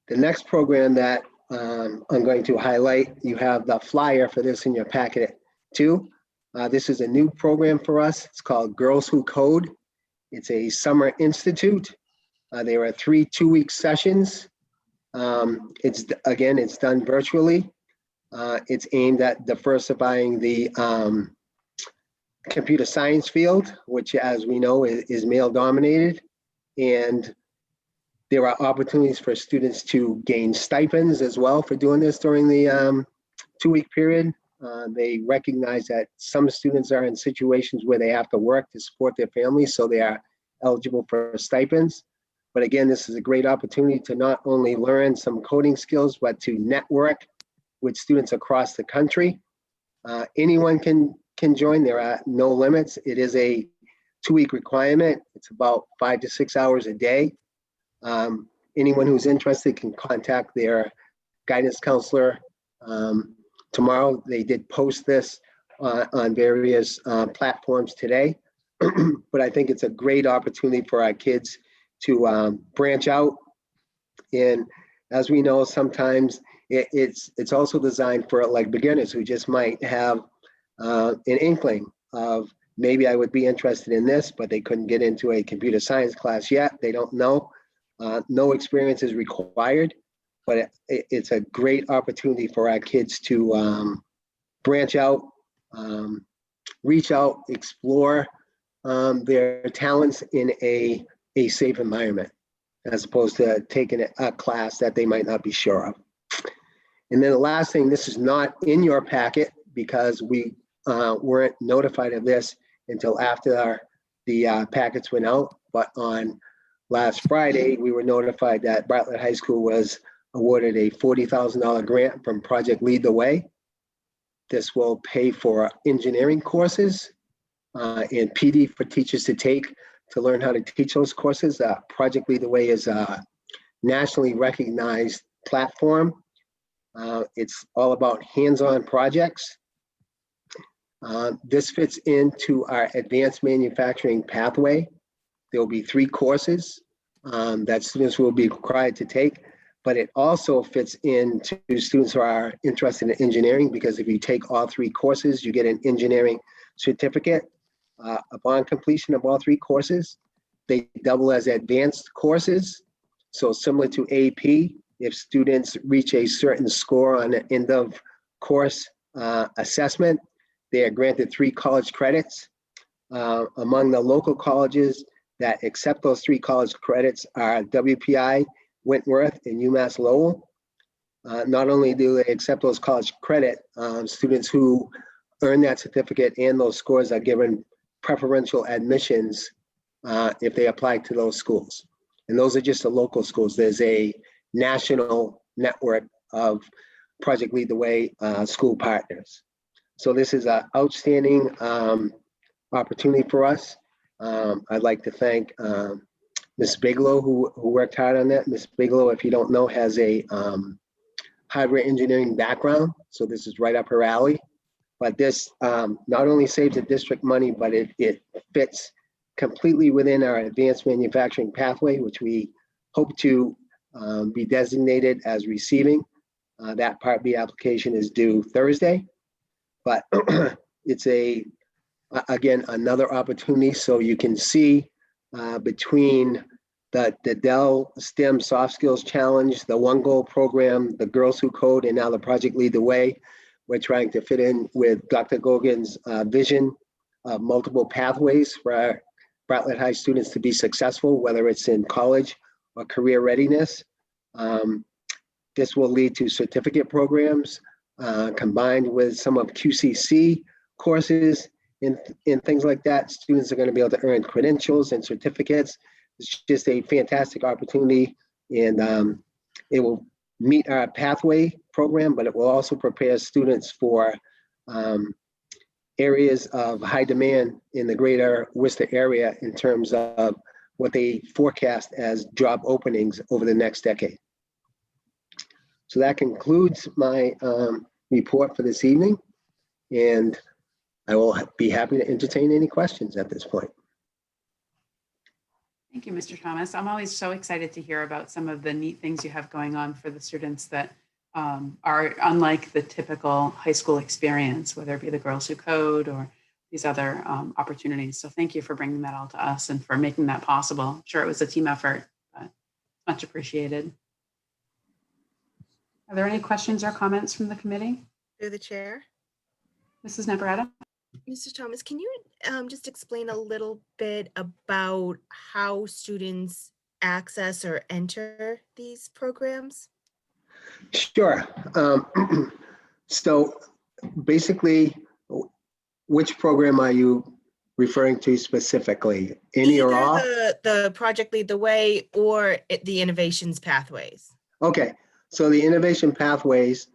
The next program that I'm going to highlight, you have the flyer for this in your packet too. This is a new program for us. It's called Girls Who Code. It's a summer institute. There are 3 2-week sessions. It's done virtually. It's aimed at diversifying the computer science field, which, as we know, is male dominated. And there are opportunities for students to gain stipends as well for doing this during the 2-week period. They recognize that some students are in situations where they have to work to support their families, so they are eligible for stipends. But again, this is a great opportunity to not only learn some coding skills, but to network with students across the country. Anyone can join. There are no limits. It is a 2-week requirement. It's about 5 to 6 hours a day. Anyone who's interested can contact their guidance counselor. Tomorrow, they did post this on various platforms today. But I think it's a great opportunity for our kids to branch out. And as we know, sometimes it's also designed for like beginners who just might have an inkling of maybe I would be interested in this, but they couldn't get into a computer science class yet. They don't know. No experience is required, but it's a great opportunity for our kids to branch out, reach out, explore their talents in a safe environment, as opposed to taking a class that they might not be sure of. And then the last thing, this is not in your packet because we weren't notified of this until after the packets went out. But on last Friday, we were notified that Bartlett High School was awarded a $40,000 grant from Project Lead the Way. This will pay for engineering courses and PD for teachers to take to learn how to teach those courses. Project Lead the Way is a nationally recognized platform. It's all about hands-on projects. This fits into our advanced manufacturing pathway. There will be 3 courses that students will be required to take, but it also fits into students who are interested in engineering, because if you take all 3 courses, you get an engineering certificate. Upon completion of all 3 courses, they double as advanced courses. So similar to AP, if students reach a certain score on the end of course assessment, they are granted 3 college credits. Among the local colleges that accept those 3 college credits are WPI, Wentworth, and UMass Lowell. Not only do they accept those college credit, students who earn that certificate and those scores are given preferential admissions if they apply to those schools. And those are just the local schools. There's a national network of Project Lead the Way school partners. So this is an outstanding opportunity for us. I'd like to thank Ms. Bigelow, who worked hard on that. Ms. Bigelow, if you don't know, has a hardware engineering background, so this is right up her alley. But this not only saves the district money, but it fits completely within our advanced manufacturing pathway, which we hope to be designated as receiving. That Part B application is due Thursday, but it's again, another opportunity. So you can see between the Dell STEM Soft Skills Challenge, the One Goal program, the Girls Who Code, and now the Project Lead the Way, we're trying to fit in with Dr. Gogan's vision of multiple pathways for our Bartlett High students to be successful, whether it's in college or career readiness. This will lead to certificate programs combined with some of QCC courses and things like that. Students are going to be able to earn credentials and certificates. It's just a fantastic opportunity, and it will meet our pathway program, but it will also prepare students for areas of high demand in the greater Worcester area in terms of what they forecast as job openings over the next decade. So that concludes my report for this evening, and I will be happy to entertain any questions at this point. Thank you, Mr. Thomas. I'm always so excited to hear about some of the neat things you have going on for the students that are unlike the typical high school experience, whether it be the Girls Who Code or these other opportunities. So thank you for bringing that all to us and for making that possible. I'm sure it was a team effort, but much appreciated. Are there any questions or comments from the committee? Through the chair. Mrs. Navarrete? Mr. Thomas, can you just explain a little bit about how students access or enter these programs? Sure. So basically, which program are you referring to specifically? Any or all? The Project Lead the Way or the Innovations Pathways. Okay, so the innovation pathways,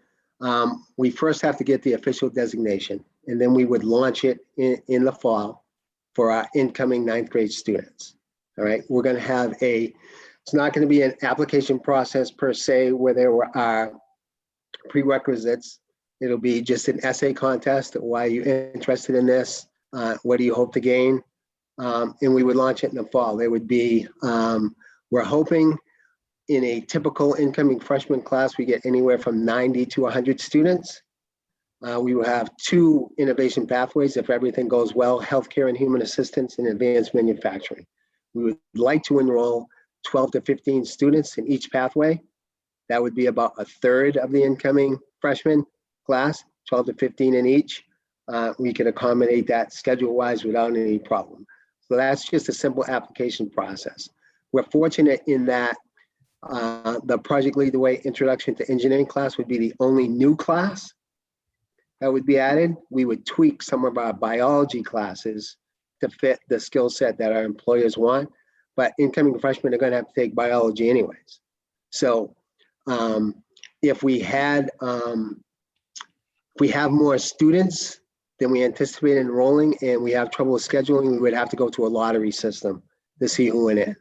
we first have to get the official designation, and then we would launch it in the fall for our incoming 9th grade students. All right, we're going to have it's not going to be an application process per se where there are prerequisites. It'll be just an essay contest. Why are you interested in this? What do you hope to gain? And we would launch it in the fall. There would be, we're hoping in a typical incoming freshman class, we get anywhere from 90 to 100 students. We will have 2 innovation pathways if everything goes well: healthcare and human assistance and advanced manufacturing. We would like to enroll 12 to 15 students in each pathway. That would be about a third of the incoming freshman class, 12 to 15 in each. We can accommodate that schedule-wise without any problem. So that's just a simple application process. We're fortunate in that the Project Lead the Way Introduction to Engineering class would be the only new class that would be added. We would tweak some of our biology classes to fit the skill set that our employers want, but incoming freshmen are going to have to take biology anyways. So if we have more students than we anticipate enrolling and we have trouble with scheduling, we would have to go to a lottery system to see who went in.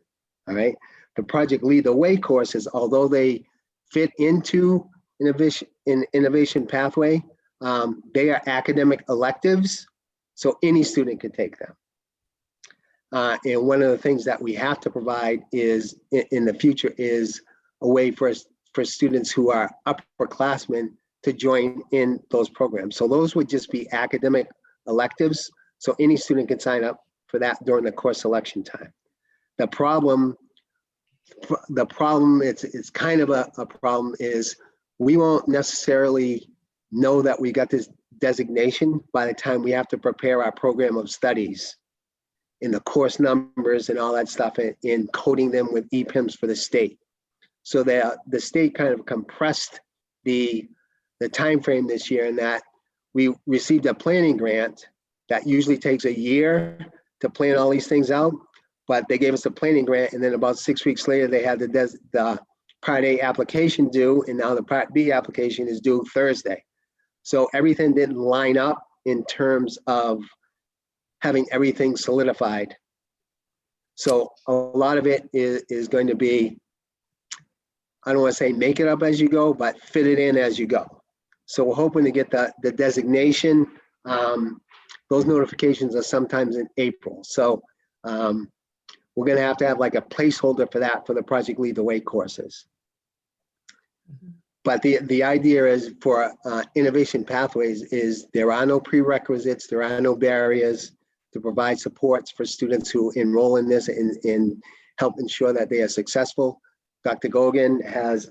All right. The Project Lead the Way courses, although they fit into innovation pathway, they are academic electives, so any student can take them. And one of the things that we have to provide is in the future is a way for students who are upperclassmen to join in those programs. So those would just be academic electives. So any student can sign up for that during the course selection time. The problem, it's kind of a problem, is we won't necessarily know that we got this designation by the time we have to prepare our program of studies in the course numbers and all that stuff, and coding them with EPIMS for the state. So the state kind of compressed the time frame this year, in that we received a planning grant that usually takes a year to plan all these things out, but they gave us a planning grant, and then about 6 weeks later they had the Part A application due, and now the Part B application is due Thursday. So everything didn't line up in terms of having everything solidified. So a lot of it is going to be, I don't want to say make it up as you go, but fit it in as you go. So we're hoping to get the designation. Those notifications are sometimes in April. So we're going to have like a placeholder for that for the Project Lead the Way courses. But the idea is for innovation pathways is there are no prerequisites, there are no barriers to provide supports for students who enroll in this and help ensure that they are successful. Dr. Gogan has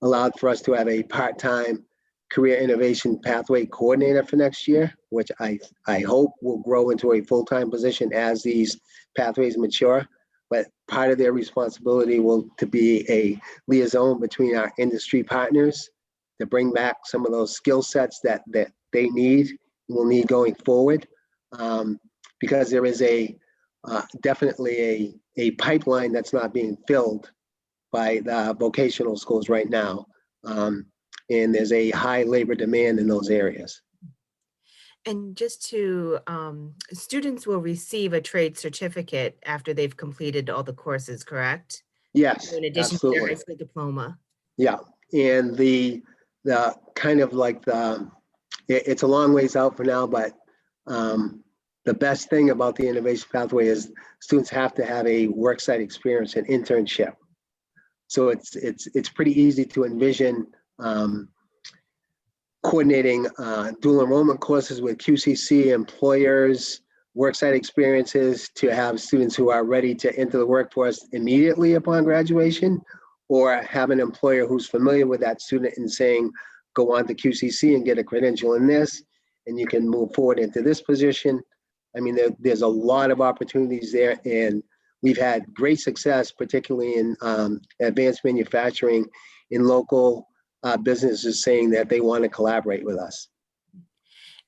allowed for us to have a part-time career innovation pathway coordinator for next year, which I hope will grow into a full-time position as these pathways mature. But part of their responsibility will to be a liaison between our industry partners to bring back some of those skill sets that they will need going forward, because there is definitely a pipeline that's not being filled by the vocational schools right now, and there's a high labor demand in those areas. And just to, students will receive a trade certificate after they've completed all the courses, correct? Yes, In addition to their high absolutely. school diploma. Yeah, and the kind of like it's a long ways out for now, but the best thing about the innovation pathway is students have to have a worksite experience, an internship. So it's pretty easy to envision coordinating dual enrollment courses with QCC, employers, worksite experiences to have students who are ready to enter the workforce immediately upon graduation, or have an employer who's familiar with that student and saying, go on to QCC and get a credential in this, and you can move forward into this position. I mean, there's a lot of opportunities there, and we've had great success, particularly in advanced manufacturing, in local businesses saying that they want to collaborate with us.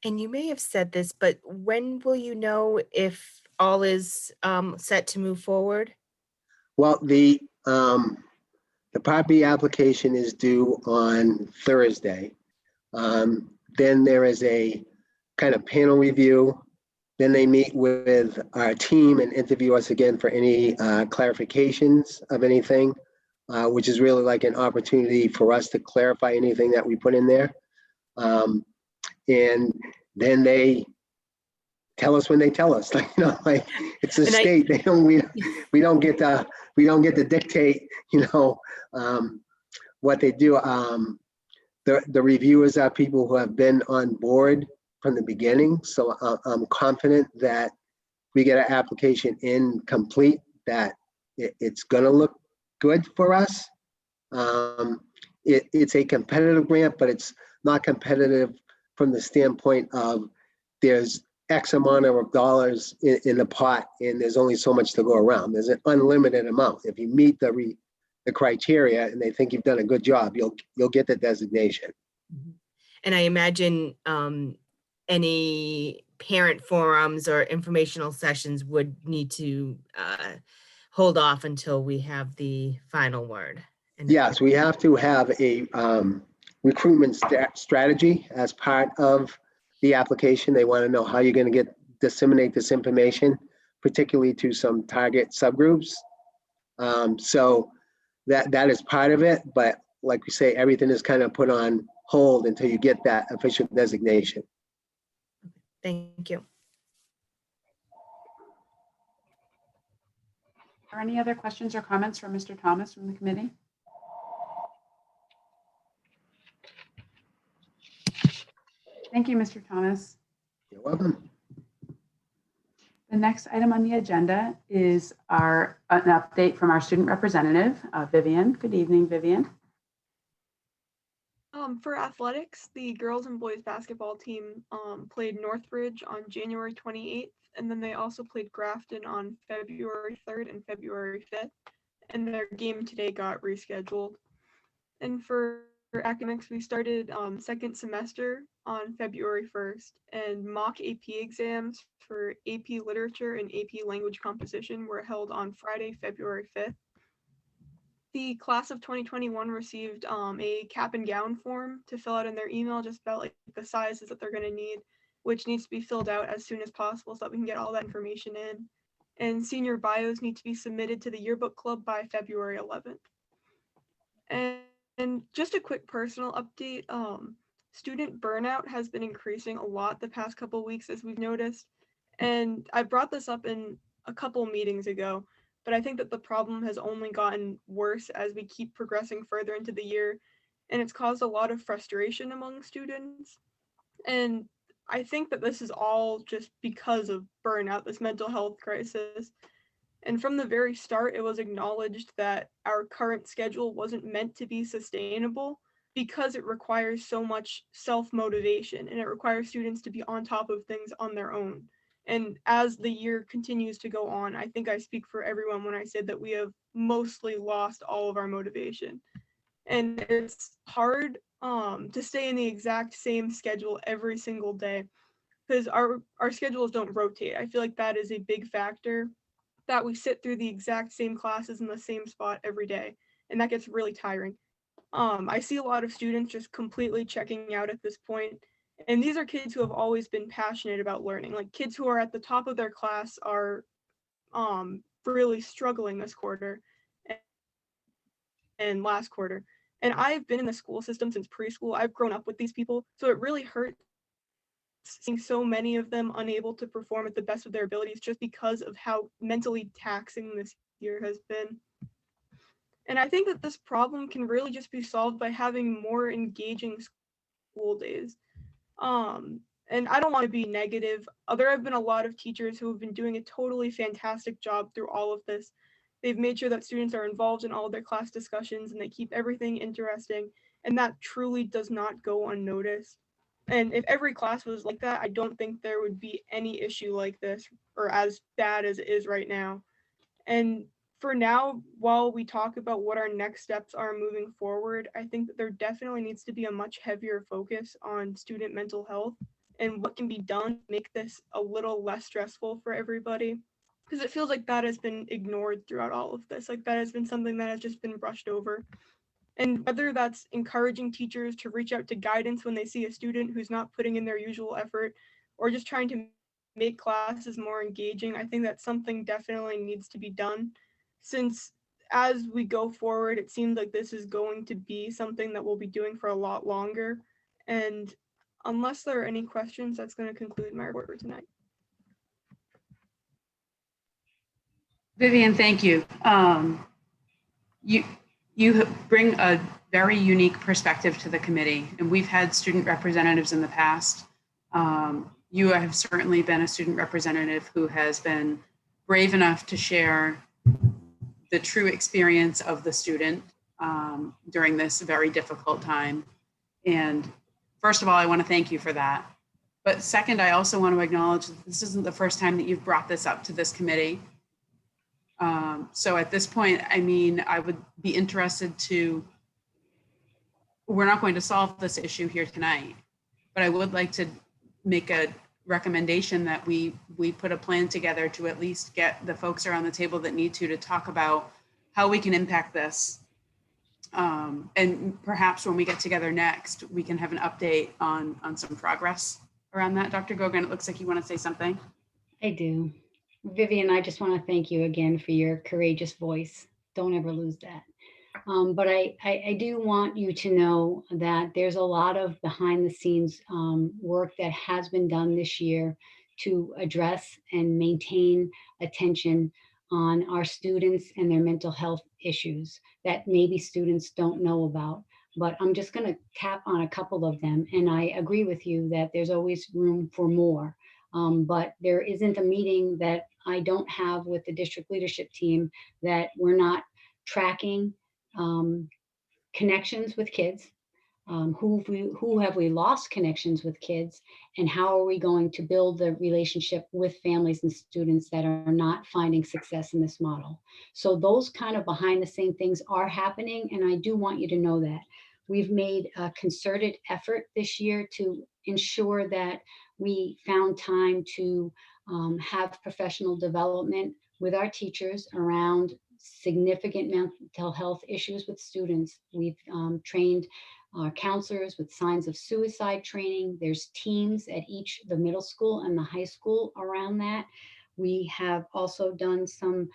And you may have said this, but when will you know if all is set to move forward? Well, the property application is due on Thursday. Then there is a kind of panel review. Then they meet with our team and interview us again for any clarifications of anything, which is really like an opportunity for us to clarify anything that we put in there. And then they tell us when they tell us. Like, you know, like it's a state. They don't. We don't get to dictate. You know, what they do. The reviewers are people who have been on board from the beginning. So I'm confident that we get our application in complete, that it's going to look good for us. It's a competitive grant, but it's not competitive from the standpoint of there's X amount of dollars in the pot and there's only so much to go around. There's an unlimited amount. If you meet the criteria and they think you've done a good job, you'll get the designation. And I imagine any parent forums or informational sessions would need to hold off until we have the final word. Yes, we have to have a recruitment strategy as part of the application. They want to know how you're going to disseminate this information, particularly to some target subgroups. So that is part of it, but like we say, everything is kind of put on hold until you get that official designation. Thank you. Are any other questions or comments from Mr. Thomas from the committee? Thank you, Mr. Thomas. You're welcome. The next item on the agenda is an update from our student representative, Vivian. Good evening, Vivian. For athletics, the girls and boys basketball team played Northbridge on January 28th, and then they also played Grafton on February 3rd and February 5th, and their game today got rescheduled. And for academics, we started second semester on February 1st, and mock AP exams for AP Literature and AP Language Composition were held on Friday, February 5th. The class of 2021 received a cap and gown form to fill out in their email, just about like the sizes that they're going to need, which needs to be filled out as soon as possible so that we can get all that information in. And senior bios need to be submitted to the yearbook club by February 11th. And just a quick personal update, student burnout has been increasing a lot the past couple of weeks, as we've noticed. And I brought this up in a couple meetings ago, but I think that the problem has only gotten worse as we keep progressing further into the year, and it's caused a lot of frustration among students. And I think that this is all just because of burnout, this mental health crisis. And from the very start, it was acknowledged that our current schedule wasn't meant to be sustainable because it requires so much self-motivation and it requires students to be on top of things on their own. And as the year continues to go on, I think I speak for everyone when I said that we have mostly lost all of our motivation. And it's hard to stay in the exact same schedule every single day because our schedules don't rotate. I feel like that is a big factor, that we sit through the exact same classes in the same spot every day, and that gets really tiring. I see a lot of students just completely checking out at this point, And these are kids who have always been passionate about learning. Like kids who are at the top of their class are really struggling this quarter and last quarter. And I've been in the school system since preschool. I've grown up with these people. So it really hurts seeing so many of them unable to perform at the best of their abilities just because of how mentally taxing this year has been. And I think that this problem can really just be solved by having more engaging school days. And I don't want to be negative. There have been a lot of teachers who have been doing a totally fantastic job through all of this. They've made sure that students are involved in all of their class discussions and they keep everything interesting. And that truly does not go unnoticed. And if every class was like that, I don't think there would be any issue like this or as bad as it is right now. And for now, while we talk about what our next steps are moving forward, I think that there definitely needs to be a much heavier focus on student mental health and what can be done to make this a little less stressful for everybody. Because it feels like that has been ignored throughout all of this. Like that has been something that has just been brushed over. And whether that's encouraging teachers to reach out to guidance when they see a student who's not putting in their usual effort, or just trying to make classes more engaging, I think that something definitely needs to be done. Since as we go forward, it seems like this is going to be something that we'll be doing for a lot longer. And unless there are any questions, that's going to conclude my report for tonight. Vivian, thank you. You bring a very unique perspective to the committee, and we've had student representatives in the past. You have certainly been a student representative who has been brave enough to share the true experience of the student during this very difficult time. And first of all, I want to thank you for that. But second, I also want to acknowledge that this isn't the first time that you've brought this up to this committee. So at this point, I mean, I would be interested to, we're not going to solve this issue here tonight, but I would like to make a recommendation that we put a plan together to at least get the folks around the table that need to talk about how we can impact this. And perhaps when we get together next, we can have an update on some progress around that. Dr. Gogan, it looks like you want to say something. I do. Vivian, I just want to thank you again for your courageous voice. Don't ever lose that. But I do want you to know that there's a lot of behind the scenes work that has been done this year to address and maintain attention on our students and their mental health issues that maybe students don't know about. But I'm just going to tap on a couple of them. And I agree with you that there's always room for more. But there isn't a meeting that I don't have with the district leadership team that we're not tracking connections with kids. Who have we lost connections with kids, and how are we going to build the relationship with families and students that are not finding success in this model? So those kind of behind the scene things are happening, and I do want you to know that. We've made a concerted effort this year to ensure that we found time to have professional development with our teachers around significant mental health issues with students. We've trained our counselors with signs of suicide training. There's teams at each, the middle school and the high school around that. We have also done some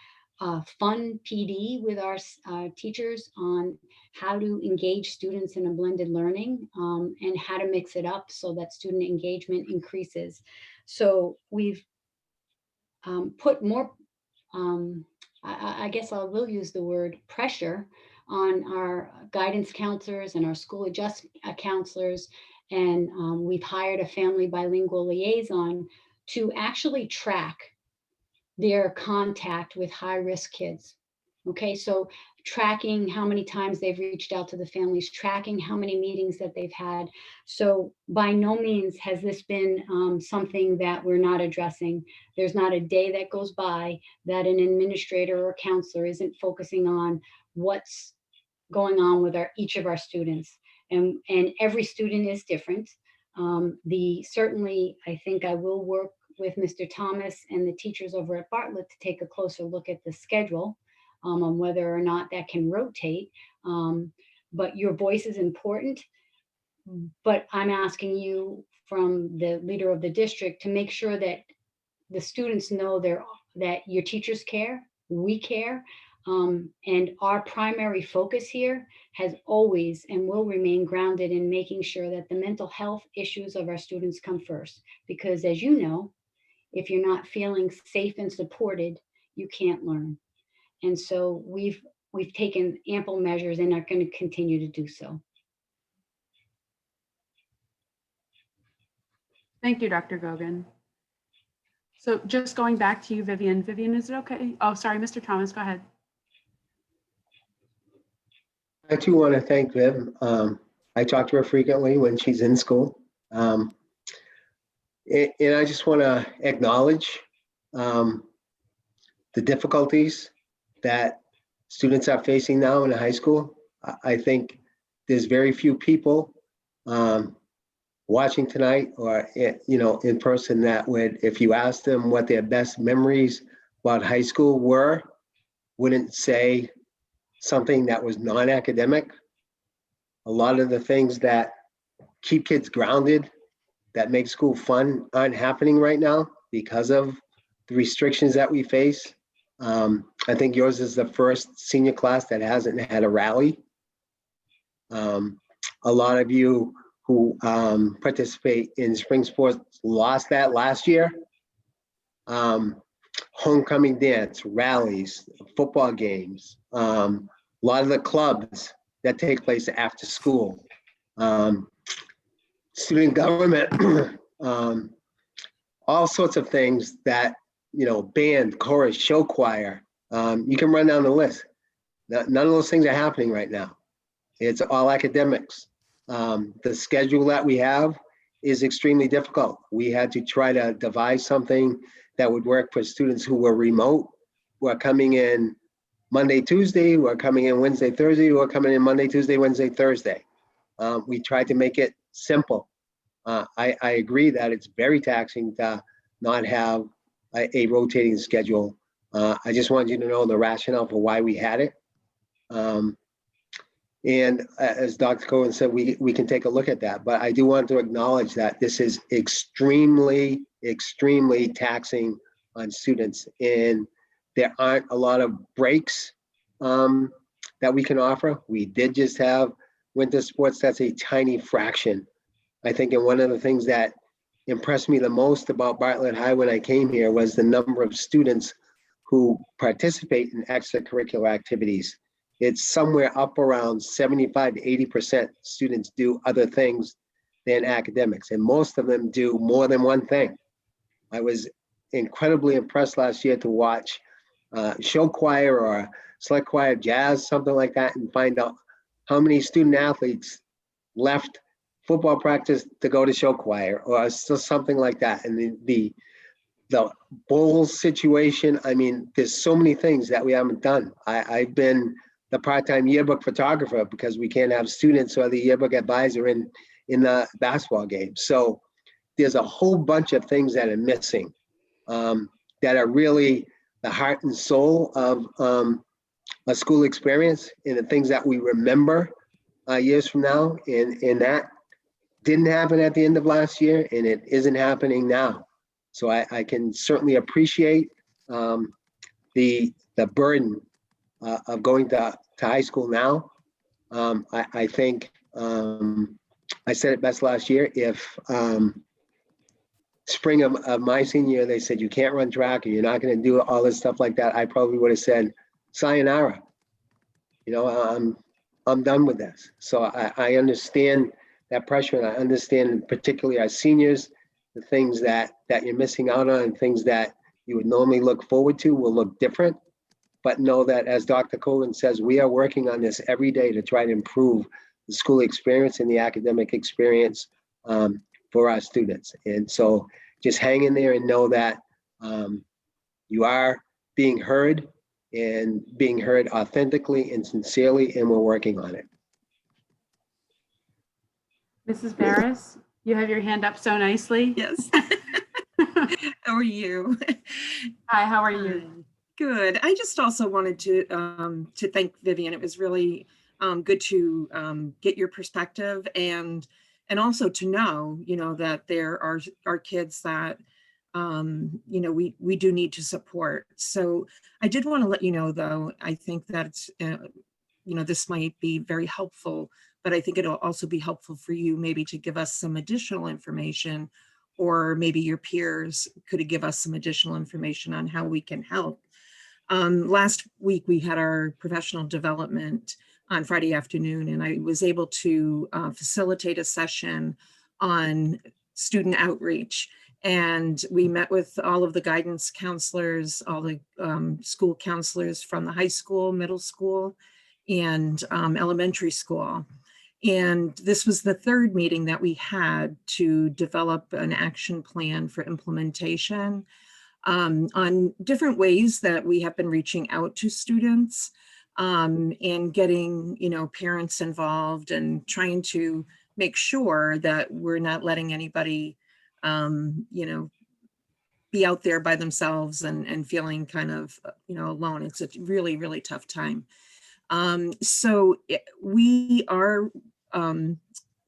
fun PD with our teachers on how to engage students in a blended learning and how to mix it up so that student engagement increases. So we've put more, I guess I will use the word pressure on our guidance counselors and our school adjust counselors. And we've hired a family bilingual liaison to actually track their contact with high-risk kids. Okay, so tracking how many times they've reached out to the families, tracking how many meetings that they've had. So by no means has this been something that we're not addressing. There's not a day that goes by that an administrator or counselor isn't focusing on what's going on with each of our students. And every student is different. Certainly, I think I will work with Mr. Thomas and the teachers over at Bartlett to take a closer look at the schedule on whether or not that can rotate. But your voice is important. But I'm asking you from the leader of the district to make sure that the students know that your teachers care, we care. And our primary focus here has always and will remain grounded in making sure that the mental health issues of our students come first. Because as you know, if you're not feeling safe and supported, you can't learn. And so we've taken ample measures and are going to continue to do so. Thank you, Dr. Gogan. So just going back to you, Vivian. Vivian, is it okay? Oh, sorry, Mr. Thomas, go ahead. I too want to thank Viv. I talk to her frequently when she's in school. And I just want to acknowledge the difficulties that students are facing now in high school. I think there's very few people watching tonight or in person that would, if you asked them what their best memories about high school were, wouldn't say something that was non-academic. A lot of the things that keep kids grounded, that make school fun, aren't happening right now because of the restrictions that we face. I think yours is the first senior class that hasn't had a rally. A lot of you who participate in spring sports lost that last year. Homecoming dance, rallies, football games, a lot of the clubs that take place after school, student government, all sorts of things that, band, chorus, show choir, you can run down the list. None of those things are happening right now. It's all academics. The schedule that we have is extremely difficult. We had to try to devise something that would work for students who were remote, who are coming in Monday, Tuesday, who are coming in Wednesday, Thursday, who are coming in Monday, Tuesday, Wednesday, Thursday. We tried to make it simple. I agree that it's very taxing to not have a rotating schedule. I just wanted you to know the rationale for why we had it. And as Dr. Cohen said, we can take a look at that, but I do want to acknowledge that this is extremely, extremely taxing on students, and there aren't a lot of breaks that we can offer. We did just have winter sports. That's a tiny fraction. I think, and one of the things that impressed me the most about Bartlett High when I came here was the number of students who participate in extracurricular activities. It's somewhere up around 75 to 80% students do other things than academics, and most of them do more than one thing. I was incredibly impressed last year to watch show choir or select choir, jazz, something like that, and find out how many student athletes left football practice to go to show choir or something like that. And the bowl situation, I mean, there's so many things that we haven't done. I've been the part-time yearbook photographer because we can't have students or the yearbook advisor in the basketball game. So there's a whole bunch of things that are missing that are really the heart and soul of a school experience and the things that we remember years from now. And that didn't happen at the end of last year, and it isn't happening now. So I can certainly appreciate the burden of going to high school now. I think I said it best last year. If spring of my senior year, they said you can't run track or you're not going to do all this stuff like that, I probably would have said sayonara. I'm done with this. So I understand that pressure, and I understand particularly our seniors, the things that you're missing out on and things that you would normally look forward to will look different. But know that, as Dr. Cohen says, we are working on this every day to try to improve the school experience and the academic experience for our students. And so just hang in there and know that you are being heard and being heard authentically and sincerely, and we're working on it. Mrs. Barris, you have your hand up so nicely. Yes. How are you? Hi, how are you? Good. I just also wanted to thank Vivian. It was really good to get your perspective and and also to know, that there are kids that, we do need to support. So I did want to let you know, though, I think that it's, this might be very helpful, but I think it'll also be helpful for you maybe to give us some additional information, or maybe your peers could give us some additional information on how we can help. Last week, we had our professional development on Friday afternoon, and I was able to facilitate a session on student outreach. And we met with all of the guidance counselors, all the school counselors from the high school, middle school, and elementary school. And this was the third meeting that we had to develop an action plan for implementation on different ways that we have been reaching out to students and getting, parents involved and trying to make sure that we're not letting anybody, be out there by themselves and feeling kind of, alone. It's a really, really tough time. We are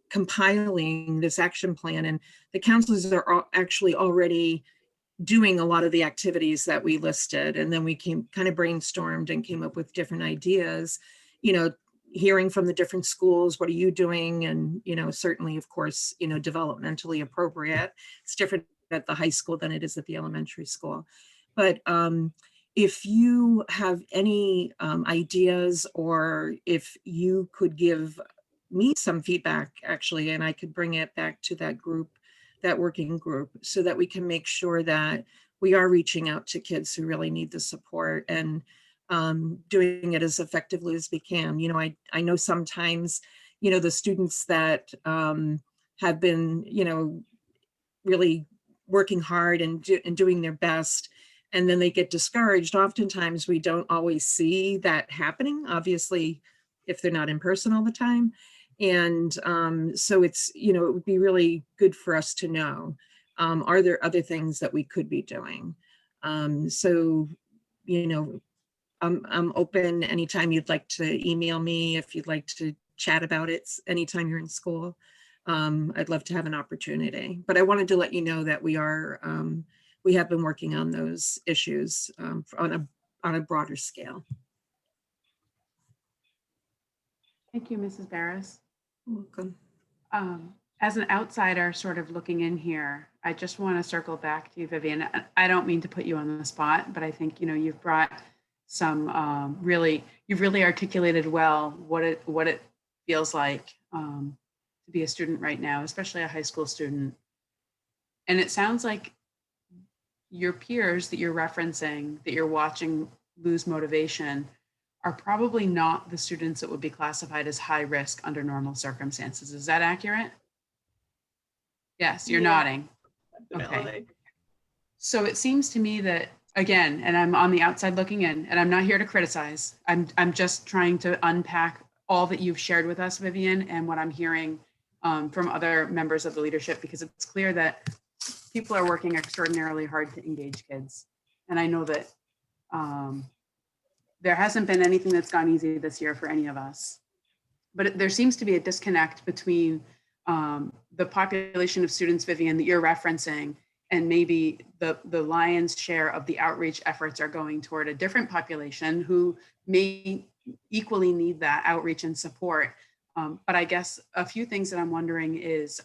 compiling this action plan, and the counselors are actually already doing a lot of the activities that we listed. And then we kind of brainstormed and came up with different ideas, hearing from the different schools, what are you doing? And, certainly, of course, developmentally appropriate. It's different at the high school than it is at the elementary school. But if you have any ideas, or if you could give me some feedback, actually, and I could bring it back to that group, that working group, so that we can make sure that we are reaching out to kids who really need the support and doing it as effectively as we can. I know sometimes, the students that have been, really working hard and doing their best, and then they get discouraged. Oftentimes we don't always see that happening, obviously, if they're not in person all the time. And so it's, it would be really good for us to know, are there other things that we could be doing? I'm open anytime you'd like to email me, if you'd like to chat about it anytime you're in school. I'd love to have an opportunity, but I wanted to let you know that we have been working on those issues on a broader scale. Thank you, Mrs. Barris. Welcome. As an outsider sort of looking in here, I just want to circle back to you, Vivian. I don't mean to put you on the spot, but I think, you've brought some you've really articulated well what it feels like to be a student right now, especially a high school student. And it sounds like your peers that you're referencing, that you're watching lose motivation, are probably not the students that would be classified as high risk under normal circumstances. Is that accurate? Yes, you're nodding. Definitely. Okay. So it seems to me that, again, and I'm on the outside looking in, and I'm not here to criticize. I'm just trying to unpack all that you've shared with us, Vivian, and what I'm hearing from other members of the leadership, because it's clear that people are working extraordinarily hard to engage kids. And I know that there hasn't been anything that's gone easy this year for any of us. But there seems to be a disconnect between the population of students, Vivian, that you're referencing, and maybe the lion's share of the outreach efforts are going toward a different population who may equally need that outreach and support. But I guess a few things that I'm wondering is,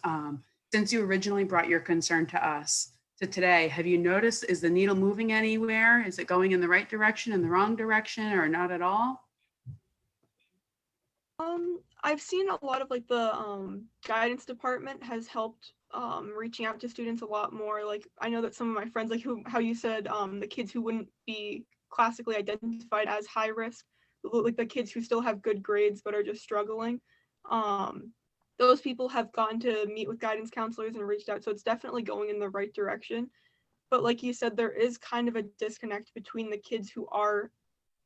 since you originally brought your concern to us, to today, have you noticed, is the needle moving anywhere? Is it going in the right direction, in the wrong direction, or not at all? I've seen a lot of the guidance department has helped reaching out to students a lot more. Like, I know that some of my friends, like how you said, the kids who wouldn't be classically identified as high risk, like the kids who still have good grades but are just struggling. Those people have gone to meet with guidance counselors and reached out. So it's definitely going in the right direction. But like you said, there is kind of a disconnect between the kids who are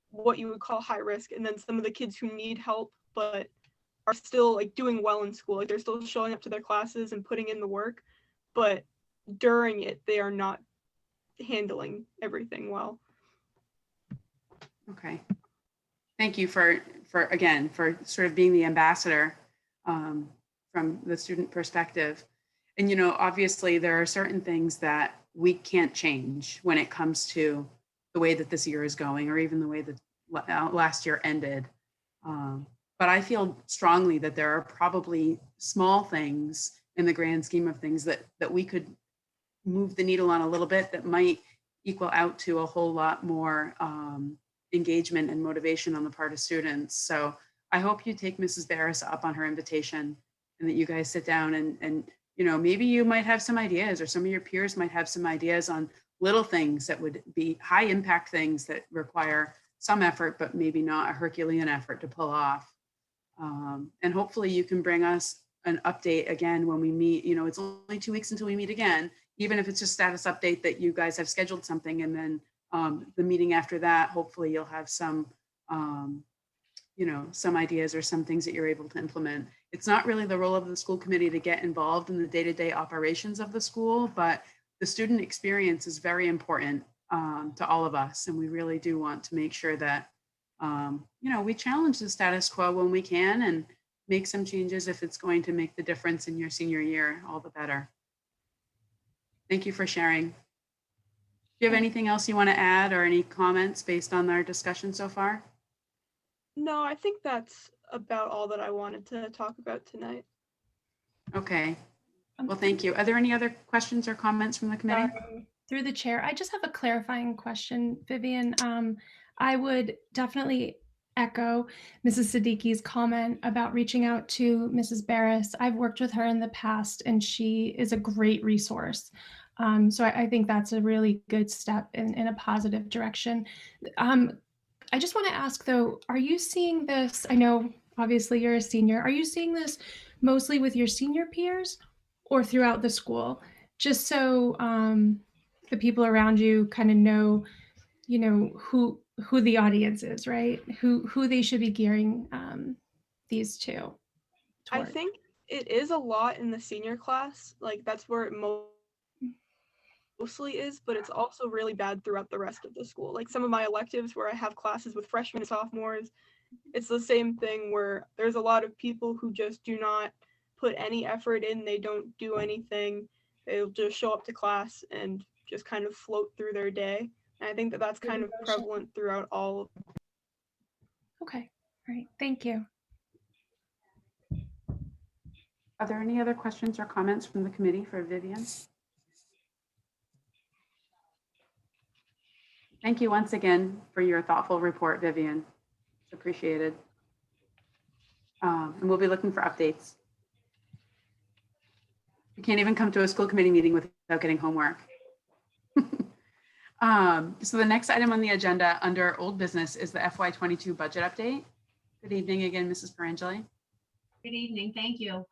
what you would call high risk, and then some of the kids who need help but are still doing well in school. Like, they're still showing up to their classes and putting in the work, but during it, they are not handling everything well. Okay. Thank you for again, for sort of being the ambassador from the student perspective. And, you know, obviously there are certain things that we can't change when it comes to the way that this year is going, or even the way that last year ended. But I feel strongly that there are probably small things in the grand scheme of things that we could move the needle on a little bit that might equal out to a whole lot more engagement and motivation on the part of students. So I hope you take Mrs. Barris up on her invitation, and that you guys sit down and you know, maybe you might have some ideas, or some of your peers might have some ideas on little things that would be high impact things that require some effort, but maybe not a Herculean effort to pull off. And hopefully you can bring us an update again when we meet. You know, it's only 2 weeks until we meet again, even if it's just status update that you guys have scheduled something, and then the meeting after that, hopefully you'll have some, you know, some ideas or some things that you're able to implement. It's not really the role of the school committee to get involved in the day-to-day operations of the school, but the student experience is very important to all of us. And we really do want to make sure that, you know, we challenge the status quo when we can, and make some changes if it's going to make the difference in your senior year, all the better. Thank you for sharing. Do you have anything else you want to add, or any comments based on our discussion so far? No, I think that's about all that I wanted to talk about tonight. Okay. Well, thank you. Are there any other questions or comments from the committee? Through the chair, I just have a clarifying question, Vivian. I would definitely echo Mrs. Siddiqui's comment about reaching out to Mrs. Barris. I've worked with her in the past, and she is a great resource. So I think that's a really good step in a positive direction. I just want to ask though, are you seeing this? I know obviously you're a senior. Are you seeing this mostly with your senior peers or throughout the school? Just so the people around you kind of know, you know, who the audience is, right? Who they should be gearing these to. I think it is a lot in the senior class. Like that's where it mostly is, but it's also really bad throughout the rest of the school. Like some of my electives where I have classes with freshmen and sophomores, it's the same thing where there's a lot of people who just do not put any effort in. They don't do anything. They'll just show up to class and just kind of float through their day. And I think that that's kind of prevalent throughout all of. Okay, all right, thank you. Are there any other questions or comments from the committee for Vivian? Thank you once again for your thoughtful report, Vivian. It's appreciated. And we'll be looking for updates. You can't even come to a school committee meeting without getting homework. So the next item on the agenda under old business is the FY22 budget update. Good evening again, Mrs. Perangeli. Good evening, thank you.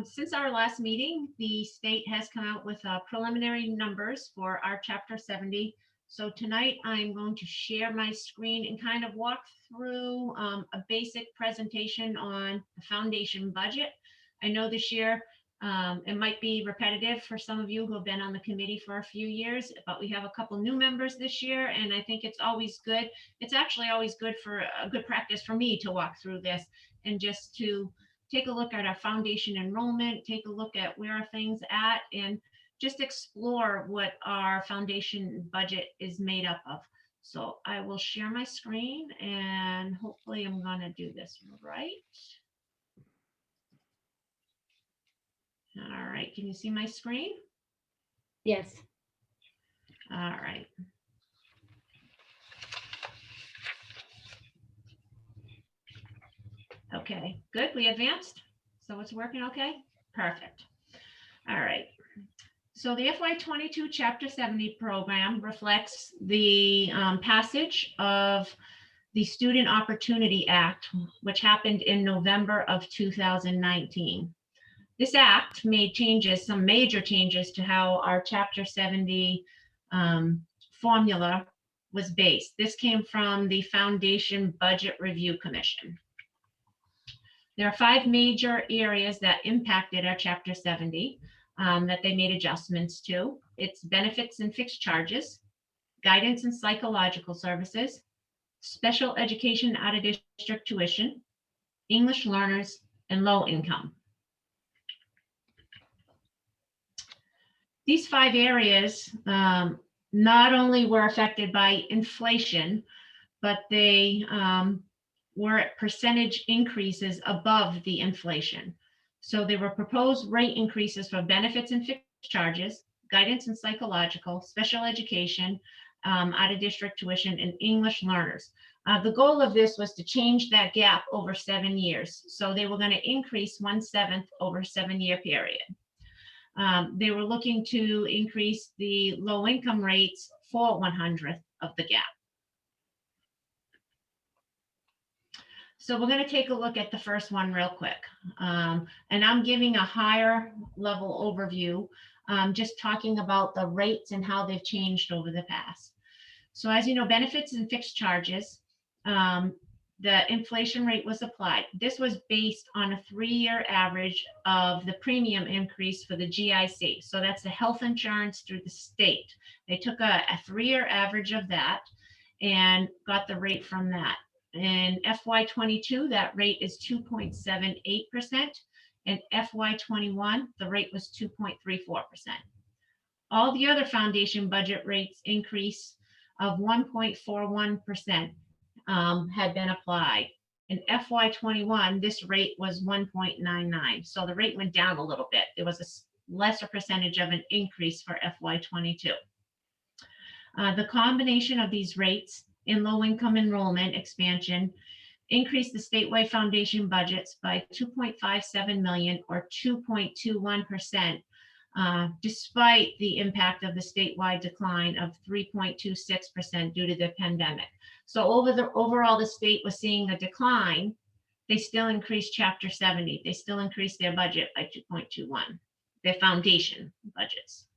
Since our last meeting, the state has come out with preliminary numbers for our Chapter 70. So tonight I'm going to share my screen and kind of walk through a basic presentation on the foundation budget. I know this year it might be repetitive for some of you who have been on the committee for a few years, but we have a couple new members this year, and I think it's always good. It's actually always good for a good practice for me to walk through this and just to take a look at our foundation enrollment, take a look at where are things at, and just explore what our foundation budget is made up of. So I will share my screen, and hopefully I'm going to do this right. All right, can you see my screen? Yes. All right. Okay, good, we advanced. So it's working okay? Perfect. All right. So the FY22 Chapter 70 program reflects the passage of the Student Opportunity Act, which happened in November of 2019. This act made changes, some major changes to how our Chapter 70 formula was based. This came from the Foundation Budget Review Commission. There are 5 major areas that impacted our Chapter 70 that they made adjustments to. It's benefits and fixed charges, guidance and psychological services, special education out of district tuition, English learners, and low income. These 5 areas not only were affected by inflation, but they were at percentage increases above the inflation. So there were proposed rate increases for benefits and fixed charges, guidance and psychological, special education, out-of-district tuition, and English learners. The goal of this was to change that gap over 7 years. So they were going to increase 1/7 over a 7-year period. They were looking to increase the low income rates for 1/100th of the gap. So we're going to take a look at the first one real quick. And I'm giving a higher level overview, just talking about the rates and how they've changed over the past. So as you know, benefits and fixed charges, the inflation rate was applied. This was based on a 3-year average of the premium increase for the GIC. So that's the health insurance through the state. They took a 3-year average of that and got the rate from that. In FY22, that rate is 2.78%. In FY21, the rate was 2.34%. All the other foundation budget rates increase of 1.41% had been applied. In FY21, this rate was 1.99. So the rate went down a little bit. There was a lesser percentage of an increase for FY22. The combination of these rates in low-income enrollment expansion increased the statewide foundation budgets by $2.57 million or 2.21%, despite the impact of the statewide decline of 3.26% due to the pandemic. So overall, the state was seeing a decline. They still increased Chapter 70. They still increased their budget by 2.21, their foundation budgets.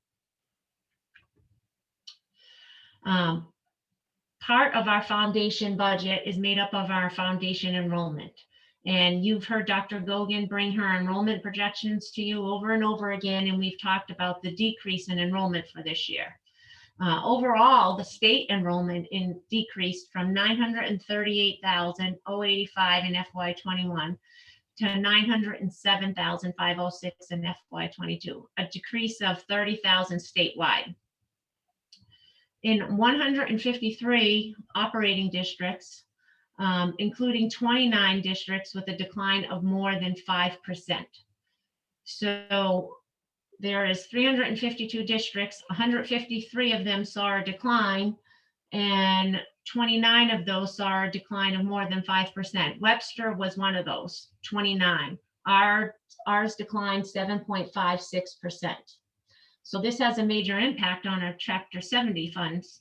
Part of our foundation budget is made up of our foundation enrollment. And you've heard Dr. Gogan bring her enrollment projections to you over and over again, and we've talked about the decrease in enrollment for this year. Overall, the state enrollment decreased from 938,085 in FY21 to 907,506 in FY22, a decrease of 30,000 statewide. In 153 operating districts, including 29 districts with a decline of more than 5%. So there is 352 districts, 153 of them saw a decline, and 29 of those saw a decline of more than 5%. Webster was one of those, 29. Ours declined 7.56%. So this has a major impact on our Chapter 70 funds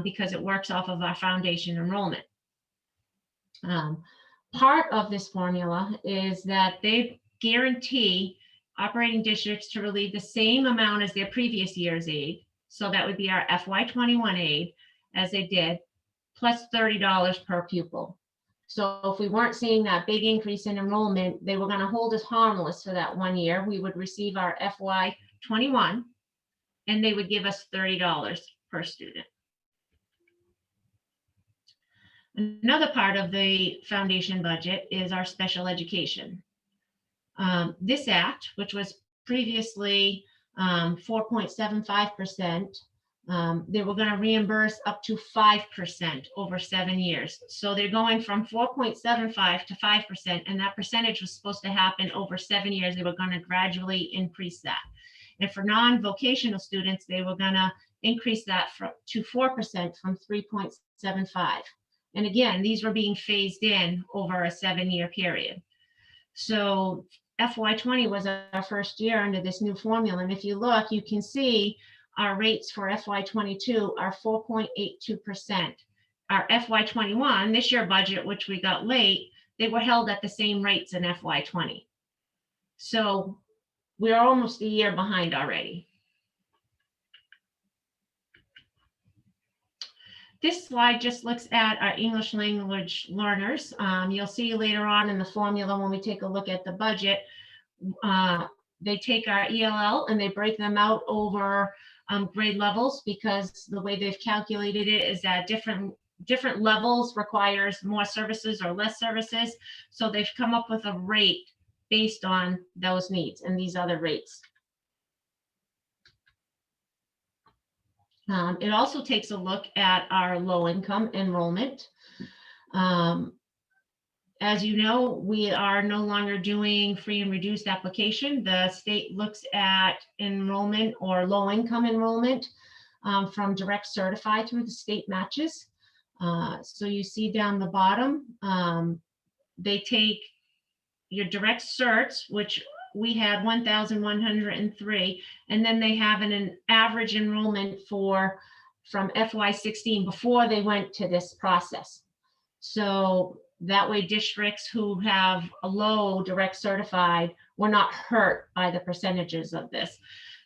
because it works off of our foundation enrollment. Part of this formula is that they guarantee operating districts to relieve the same amount as their previous year's aid. So that would be our FY21 aid, as they did, plus $30 per pupil. So if we weren't seeing that big increase in enrollment, they were going to hold us harmless for that 1 year. We would receive our FY21, and they would give us $30 per student. Another part of the foundation budget is our special education. This act, which was previously 4.75%, they were going to reimburse up to 5% over 7 years. So they're going from 4.75 to 5%, and that percentage was supposed to happen over 7 years. They were going to gradually increase that. And for non-vocational students, they were going to increase that to 4% from 3.75. And again, these were being phased in over a 7-year period. So FY20 was our first year under this new formula. And if you look, you can see our rates for FY22 are 4.82%. Our FY21, this year budget, which we got late, they were held at the same rates in FY20. So we're almost a year behind already. This slide just looks at our English language learners. You'll see later on in the formula when we take a look at the budget, they take our ELL and they break them out over grade levels, because the way they've calculated it is that different levels requires more services or less services. So they've come up with a rate based on those needs and these other rates. It also takes a look at our low-income enrollment. As you know, we are no longer doing free and reduced application. The state looks at enrollment or low-income enrollment from direct certified through the state matches. So you see down the bottom, they take your direct certs, which we had 1,103, and then they have an average enrollment from FY16 before they went to this process. So that way districts who have a low direct certified were not hurt by the percentages of this.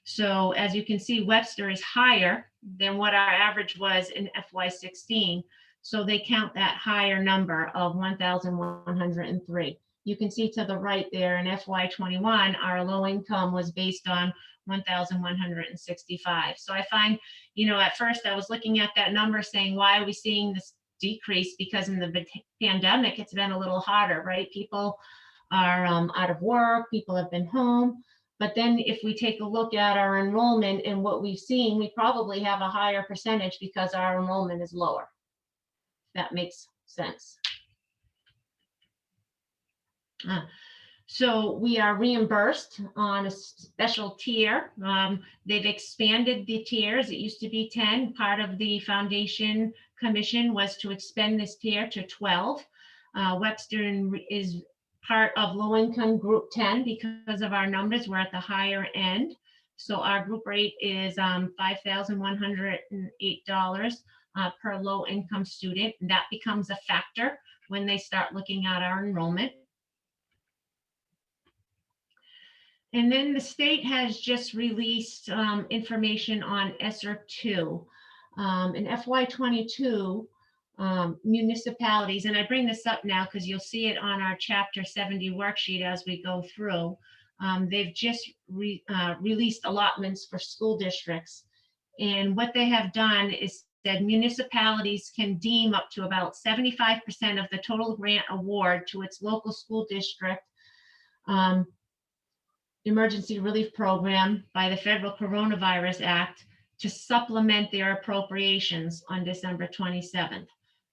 So as you can see, Webster is higher than what our average was in FY16. So they count that higher number of 1,103. You can see to the right there in FY21, our low income was based on 1,165. So I find, at first I was looking at that number saying, why are we seeing this decrease? Because in the pandemic, it's been a little harder, right? People are out of work, people have been home. But then if we take a look at our enrollment and what we've seen, we probably have a higher percentage because our enrollment is lower. That makes sense. So we are reimbursed on a special tier. They've expanded the tiers. It used to be 10. Part of the foundation commission was to expand this tier to 12. Webster is part of low-income group 10 because of our numbers. We're at the higher end. So our group rate is $5,108 per low-income student. And that becomes a factor when they start looking at our enrollment. And then the state has just released information on ESSER 2. In FY22, municipalities, and I bring this up now because you'll see it on our Chapter 70 worksheet as we go through. They've just released allotments for school districts. And what they have done is that municipalities can deem up to about 75% of the total grant award to its local school district emergency relief program by the Federal Coronavirus Act to supplement their appropriations on December 27th.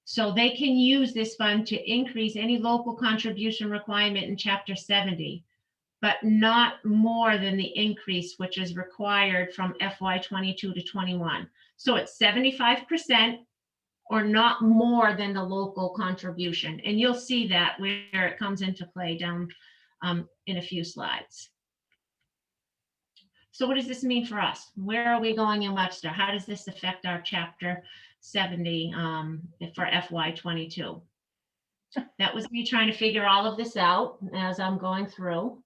So they can use this fund to increase any local contribution requirement in Chapter 70, but not more than the increase which is required from FY22 to 21. So it's 75% or not more than the local contribution. And you'll see that where it comes into play down in a few slides. So what does this mean for us? Where are we going in Webster? How does this affect our Chapter 70 for FY22? That was me trying to figure all of this out as I'm going through.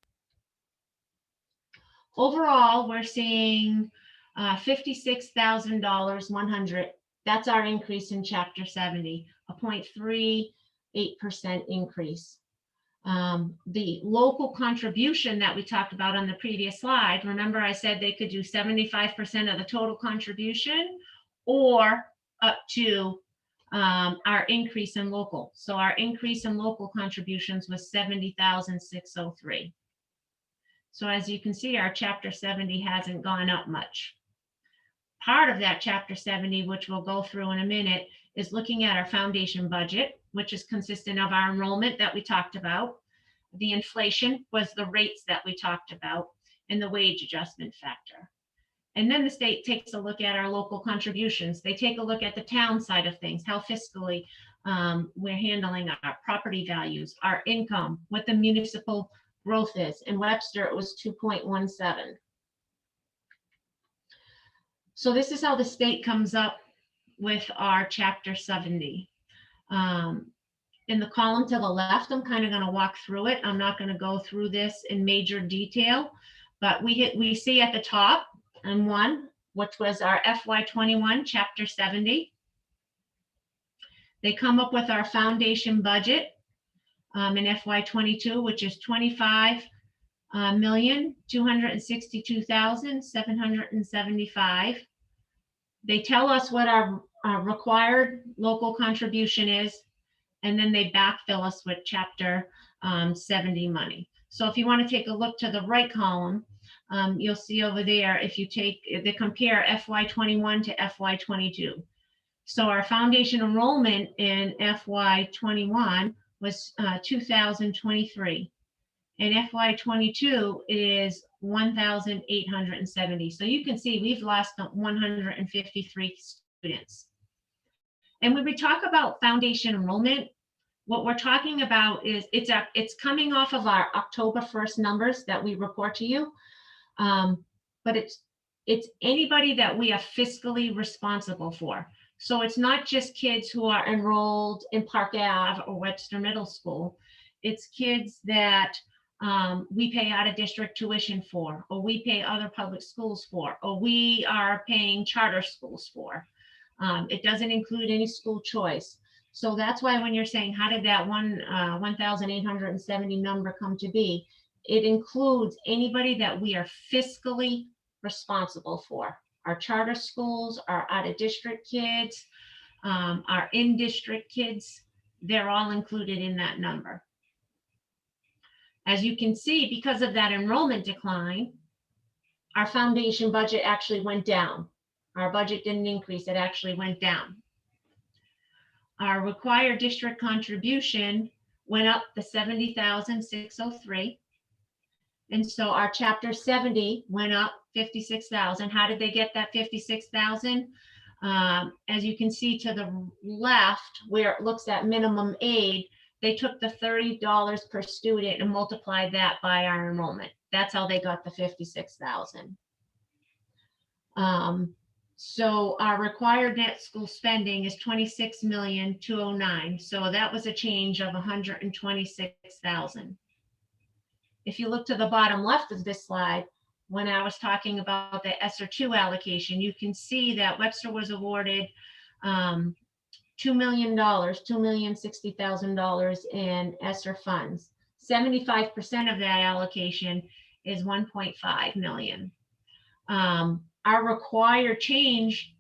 Overall, we're seeing $56,100. That's our increase in Chapter 70, a 0.38% increase. The local contribution that we talked about on the previous slide, remember I said they could do 75% of the total contribution or up to our increase in local. So our increase in local contributions was $70,603. So as you can see, our Chapter 70 hasn't gone up much. Part of that Chapter 70, which we'll go through in a minute, is looking at our foundation budget, which is consistent of our enrollment that we talked about. The inflation was the rates that we talked about, and the wage adjustment factor. And then the state takes a look at our local contributions. They take a look at the town side of things, how fiscally we're handling our property values, our income, what the municipal growth is. In Webster, it was 2.17. So this is how the state comes up with our Chapter 70. In the column to the left, I'm kind of going to walk through it. I'm not going to go through this in major detail, but we see at the top and one, which was our FY21 Chapter 70. They come up with our foundation budget in FY22, which is $25,262,775. They tell us what our required local contribution is, and then they backfill us with Chapter 70 money. So if you want to take a look to the right column, You'll see over there, if you take, they compare FY21 to FY22. So our foundation enrollment in FY21 was 2,023. And FY22 is 1,870. So you can see we've lost 153 students. And when we talk about foundation enrollment, what we're talking about is it's coming off of our October 1st numbers that we report to you. But it's anybody that we are fiscally responsible for. So it's not just kids who are enrolled in Park Ave or Webster Middle School. It's kids that we pay out of district tuition for, or we pay other public schools for, or we are paying charter schools for. It doesn't include any school choice. So that's why when you're saying, how did that 1,870 number come to be? It includes anybody that we are fiscally responsible for. Our charter schools, our out-of-district kids, our in-district kids, they're all included in that number. As you can see, because of that enrollment decline, our foundation budget actually went down. Our budget didn't increase, it actually went down. Our required district contribution went up to $70,603. And so our chapter 70 went up 56,000. How did they get that 56,000? As you can see to the left, where it looks at minimum aid, they took the $30 per student and multiplied that by our enrollment. That's how they got the 56,000. So our required net school spending is 26,209,000. So that was a change of 126,000. If you look to the bottom left of this slide, when I was talking about the ESSER 2 allocation, you can see that Webster was awarded $2 million, $2,060,000 in ESSER funds. 75% of that allocation is 1.5 million. Our required change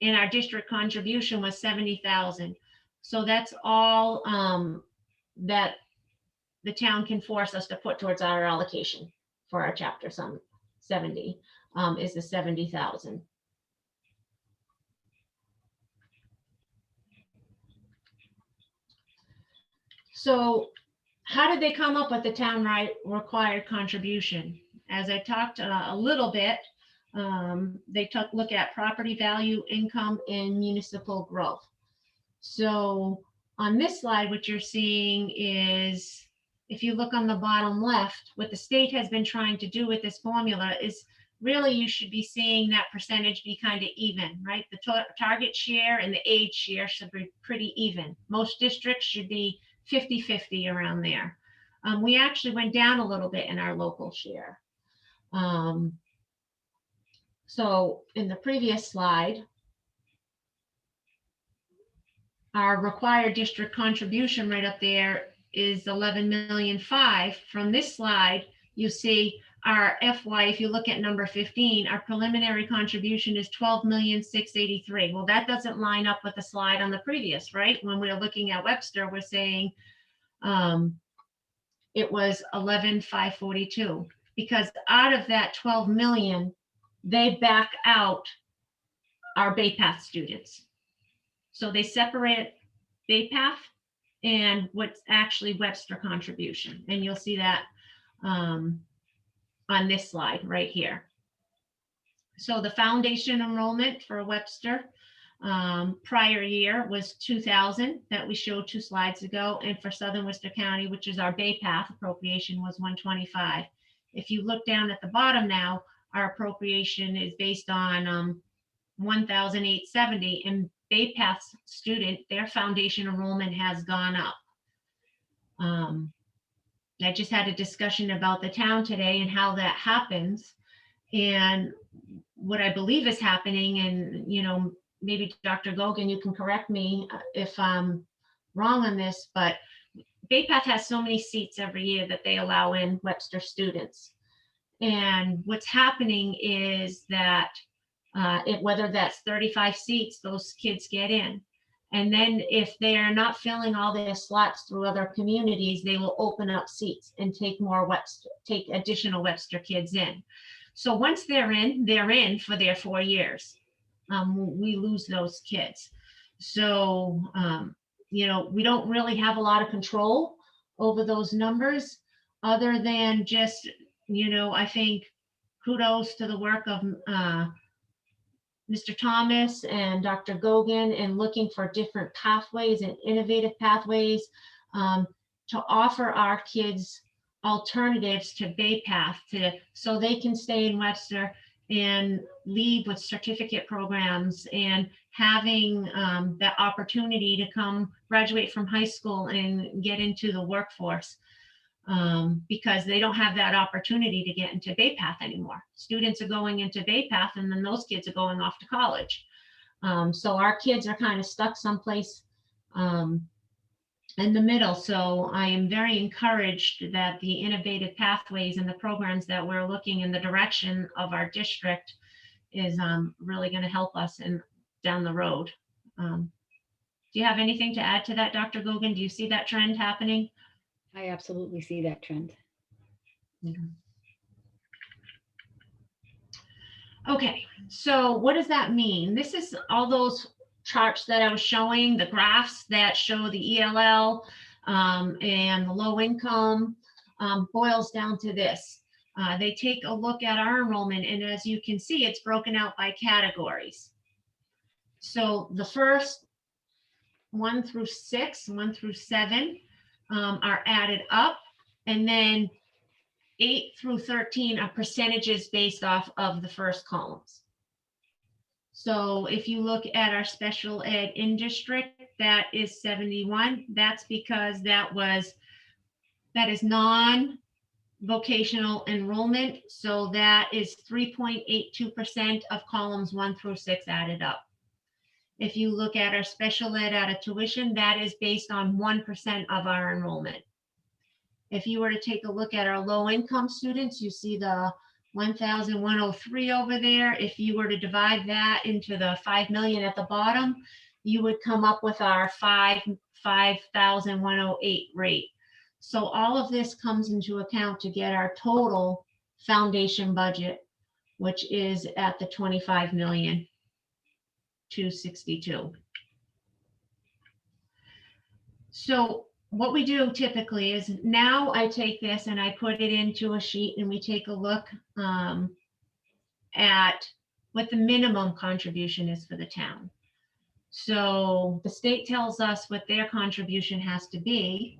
in our district contribution was 70,000. So that's all that the town can force us to put towards our allocation for our chapter 70 is the 70,000. So how did they come up with the town required contribution? As I talked a little bit, they took a look at property value, income, and municipal growth. So on this slide, what you're seeing is, if you look on the bottom left, what the state has been trying to do with this formula is really you should be seeing that percentage be kind of even, right? The target share and the age share should be pretty even. Most districts should be 50-50 around there. We actually went down a little bit in our local share. So in the previous slide, our required district contribution right up there is 11,000,005. From this slide, you see our FY, if you look at number 15, our preliminary contribution is 12,683,000. Well, that doesn't line up with the slide on the previous, right? When we were looking at Webster, we're saying it was 11,542, because out of that 12 million, they back out our Bay Path students. So they separate Bay Path and what's actually Webster contribution. And you'll see that on this slide right here. So the foundation enrollment for Webster prior year was 2,000 that we showed 2 slides ago. And for Southern Worcester County, which is our Bay Path appropriation, was 125. If you look down at the bottom now, our appropriation is based on 1,870, and Bay Path student, their foundation enrollment has gone up. I just had a discussion about the town today and how that happens. And what I believe is happening, and maybe Dr. Gogan, you can correct me if I'm wrong on this, but Bay Path has so many seats every year that they allow in Webster students. And what's happening is that whether that's 35 seats, those kids get in. And then if they're not filling all their slots through other communities, they will open up seats and take additional Webster kids in. So once they're in for their 4 years. We lose those kids. So, we don't really have a lot of control over those numbers other than just, I think kudos to the work of Mr. Thomas and Dr. Gogan in looking for different pathways and innovative pathways to offer our kids alternatives to Bay Path so they can stay in Webster and leave with certificate programs and having that opportunity to come graduate from high school and get into the workforce because they don't have that opportunity to get into Bay Path anymore. Students are going into Bay Path and then those kids are going off to college. So our kids are kind of stuck someplace in the middle. So I am very encouraged that the innovative pathways and the programs that we're looking in the direction of our district is really going to help us down the road. Do you have anything to add to that, Dr. Gogan? Do you see that trend happening? I absolutely see that trend. Okay, so what does that mean? This is all those charts that I was showing, the graphs that show the ELL and the low income boils down to this. They take a look at our enrollment, and as you can see, it's broken out by categories. So the first 1 through 6, 1 through 7 are added up, and then 8 through 13 are percentages based off of the first columns. So if you look at our special ed in district, that is 71. That's because that is non-vocational enrollment. So that is 3.82% of columns 1 through 6 added up. If you look at our special ed out of tuition, that is based on 1% of our enrollment. If you were to take a look at our low income students, you see the 1,103 over there. If you were to divide that into the 5 million at the bottom, you would come up with our 5,108 rate. So all of this comes into account to get our total foundation budget, which is at the 25,262,000. So what we do typically is now I take this and I put it into a sheet and we take a look at what the minimum contribution is for the town. So the state tells us what their contribution has to be,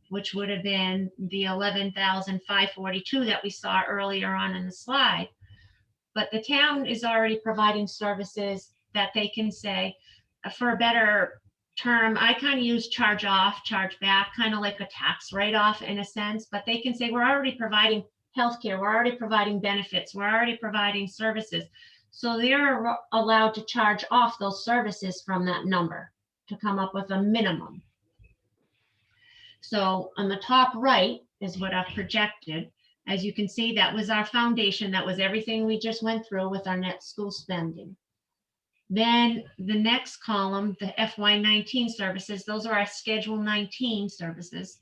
which would have been the 11,542 that we saw earlier on in the slide. But the town is already providing services that they can say, for a better term, I kind of use charge off, charge back, kind of like a tax write-off in a sense, but they can say, we're already providing healthcare, we're already providing benefits, we're already providing services. So they're allowed to charge off those services from that number to come up with a minimum. So on the top right is what I've projected. As you can see, that was our foundation. That was everything we just went through with our net school spending. Then the next column, the FY19 services, those are our Schedule 19 services.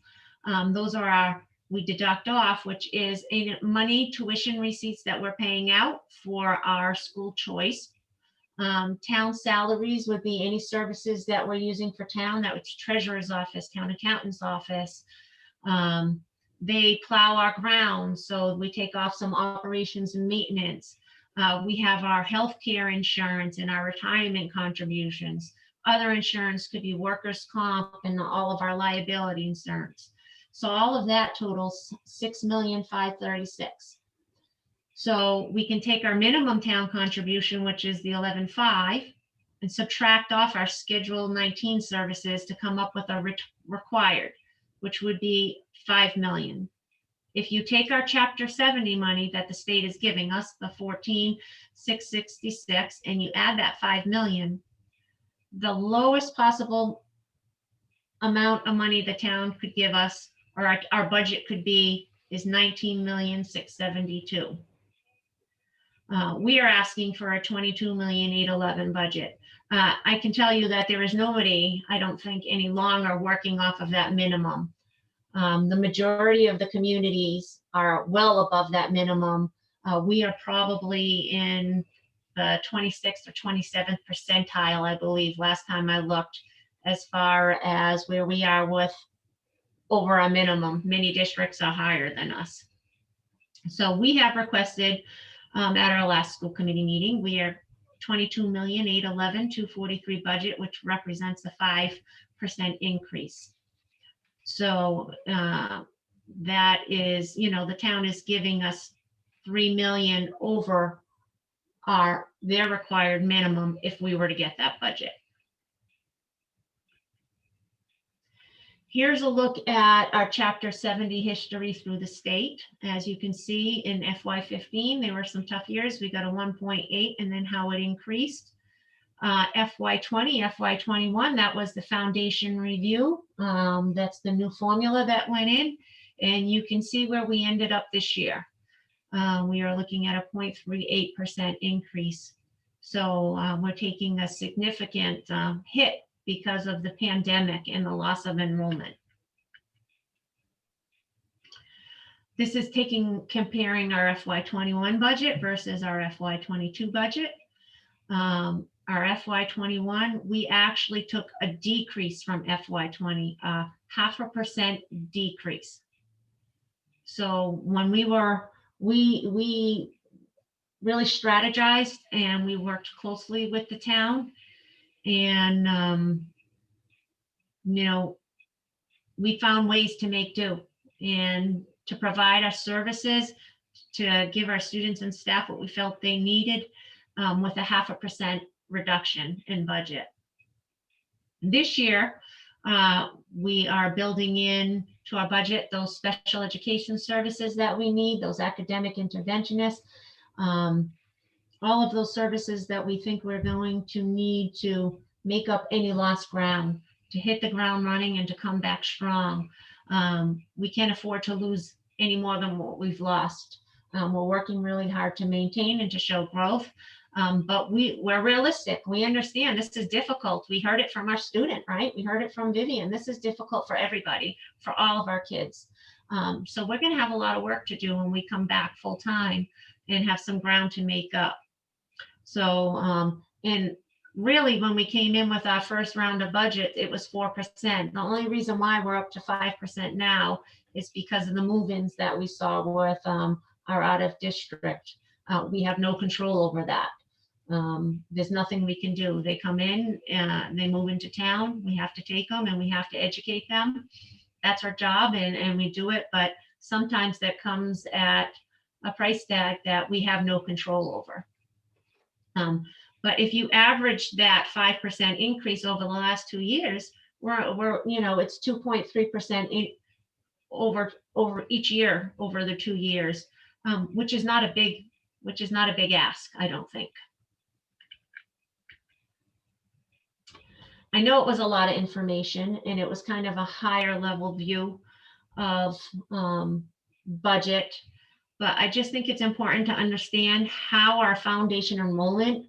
Those are we deduct off, which is money, tuition receipts that we're paying out for our school choice. Town salaries would be any services that we're using for town, that was treasurer's office, town accountant's office. They plow our grounds, so we take off some operations and maintenance. We have our healthcare insurance and our retirement contributions. Other insurance could be workers' comp and all of our liability insurance. So all of that totals 6,536,000. So we can take our minimum town contribution, which is the 11,500, and subtract off our Schedule 19 services to come up with a required, which would be 5 million. If you take our Chapter 70 money that the state is giving us, the 14,666, and you add that 5 million, the lowest possible amount of money the town could give us, or our budget could be, is 19,672,000. We are asking for a 22,811,000 budget. I can tell you that there is nobody, I don't think, any longer working off of that minimum. The majority of the communities are well above that minimum. We are probably in the 26th or 27th percentile, I believe, last time I looked, as far as where we are with over a minimum. Many districts are higher than us. So we have requested at our last school committee meeting, we are 22,811,243 budget, which represents a 5% increase. So that is, the town is giving us 3 million over their required minimum if we were to get that budget. Here's a look at our Chapter 70 history through the state. As you can see, in FY15, there were some tough years. We got a 1.8, and then how it increased. FY20, FY21, that was the foundation review. That's the new formula that went in. And you can see where we ended up this year. We are looking at a 0.38% increase. So we're taking a significant hit because of the pandemic and the loss of enrollment. This is comparing our FY21 budget versus our FY22 budget. Our FY21, we actually took a decrease from FY20, 0.5% decrease. So when we really strategized and we worked closely with the town, and we found ways to make do and to provide our services, to give our students and staff what we felt they needed, with a 0.5% reduction in budget. This year, we are building in to our budget those special education services that we need, those academic interventionists, all of those services that we think we're going to need to make up any lost ground, to hit the ground running and to come back strong. We can't afford to lose any more than what we've lost. We're working really hard to maintain and to show growth. But we're realistic. We understand this is difficult. We heard it from our student, right? We heard it from Vivian. This is difficult for everybody, for all of our kids. So we're going to have a lot of work to do when we come back full time and have some ground to make up. So, and really when we came in with our first round of budget, it was 4%. The only reason why we're up to 5% now is because of the move-ins that we saw with our out of district. We have no control over that. There's nothing we can do. They come in and they move into town. We have to take them and we have to educate them. That's our job, and we do it. But sometimes that comes at a price tag that we have no control over. But if you average that 5% increase over the last 2 years, we're it's 2.3% over each year over the 2 years, which is not a big ask, I don't think. I know it was a lot of information and it was kind of a higher level view of budget, but I just think it's important to understand how our foundation enrollment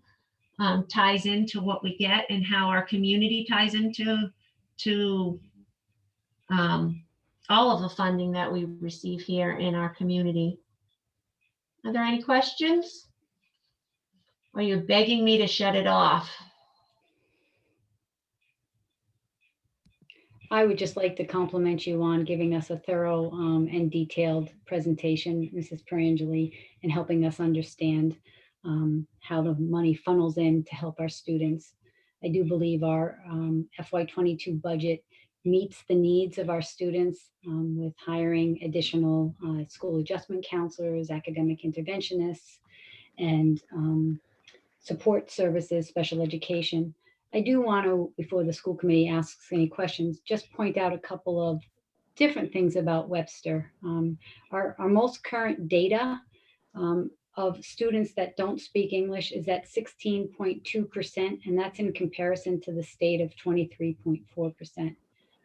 ties into what we get and how our community ties into all of the funding that we receive here in our community. Are there any questions? Or are you begging me to shut it off? I would just like to compliment you on giving us a thorough and detailed presentation, Mrs. Perangeli, and helping us understand how the money funnels in to help our students. I do believe our FY22 budget meets the needs of our students with hiring additional school adjustment counselors, academic interventionists, and support services, special education. I do want to, before the school committee asks any questions, just point out a couple of different things about Webster. Our most current data of students that don't speak English is at 16.2%, and that's in comparison to the state of 23.4%.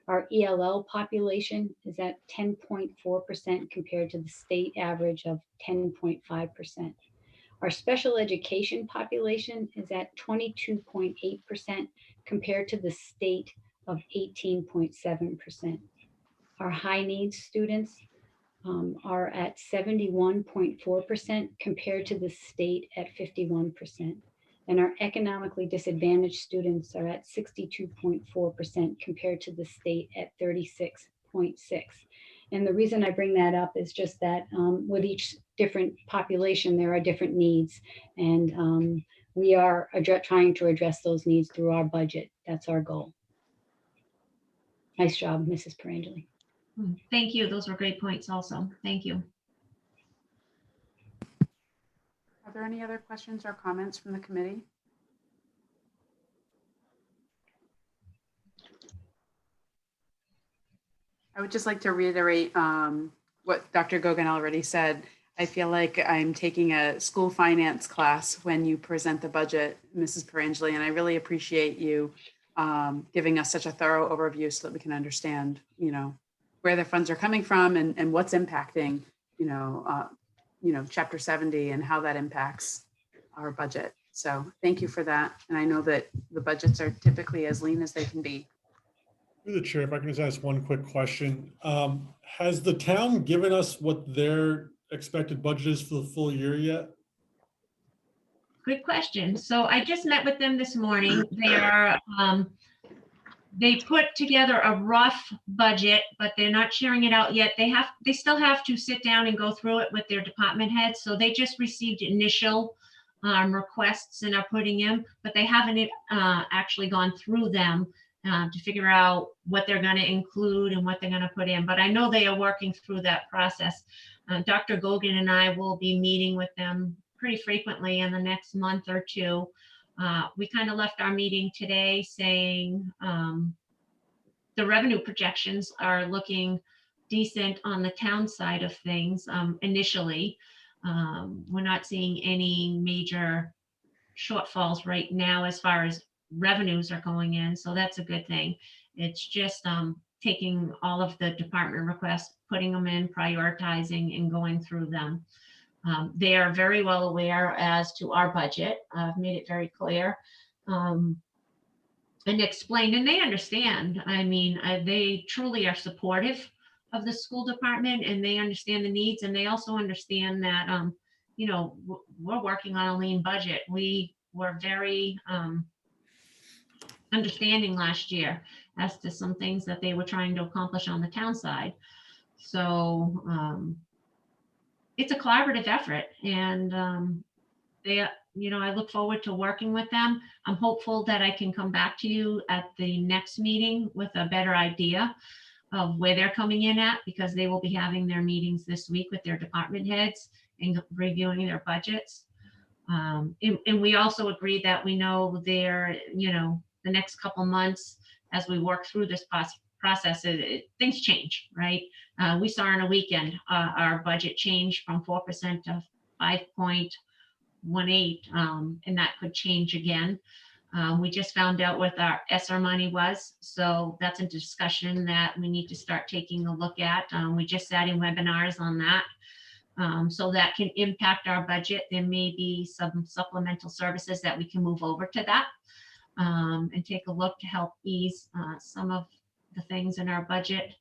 Our ELL population is at 10.4% compared to the state average of 10.5%. Our special education population is at 22.8% compared to the state of 18.7%. Our high needs students are at 71.4% compared to the state at 51%. And our economically disadvantaged students are at 62.4% compared to the state at 36.6%. And the reason I bring that up is just that with each different population, there are different needs. And we are trying to address those needs through our budget. That's our goal. Nice job, Mrs. Perangeli. Thank you. Those were great points also. Thank you. Are there any other questions or comments from the committee? I would just like to reiterate what Dr. Gogan already said. I feel like I'm taking a school finance class when you present the budget, Mrs. Perangeli, and I really appreciate you giving us such a thorough overview so that we can understand, where the funds are coming from and what's impacting, Chapter 70 and how that impacts our budget. So thank you for that. And I know that the budgets are typically as lean as they can be. Through the chair, if I can just ask one quick question. Has the town given us what their expected budget is for the full year yet? Good question. So I just met with them this morning. They put together a rough budget, but they're not sharing it out yet. They still have to sit down and go through it with their department heads. So they just received initial requests and are putting in, but they haven't actually gone through them to figure out what they're going to include and what they're going to put in. But I know they are working through that process. Dr. Gogan and I will be meeting with them pretty frequently in the next month or two. We kind of left our meeting today saying the revenue projections are looking decent on the town side of things initially. We're not seeing any major shortfalls right now as far as revenues are going in, so that's a good thing. It's just taking all of the department requests, putting them in, prioritizing, and going through them. They are very well aware as to our budget. I've made it very clear and explained, and they understand. I mean, they truly are supportive of the school department, and they understand the needs, and they also understand that, we're working on a lean budget. We were very understanding last year as to some things that they were trying to accomplish on the town side. So it's a collaborative effort, and I look forward to working with them. I'm hopeful that I can come back to you at the next meeting with a better idea of where they're coming in at, because they will be having their meetings this week with their department heads and reviewing their budgets. And we also agreed that we know the next couple months as we work through this process, things change, right? We saw in a weekend our budget change from 4% to 5.18, and that could change again. We just found out what our ESSER money was, so that's a discussion that we need to start taking a look at. We just sat in webinars on that. So that can impact our budget. There may be some supplemental services that we can move over to that and take a look to help ease some of the things in our budget.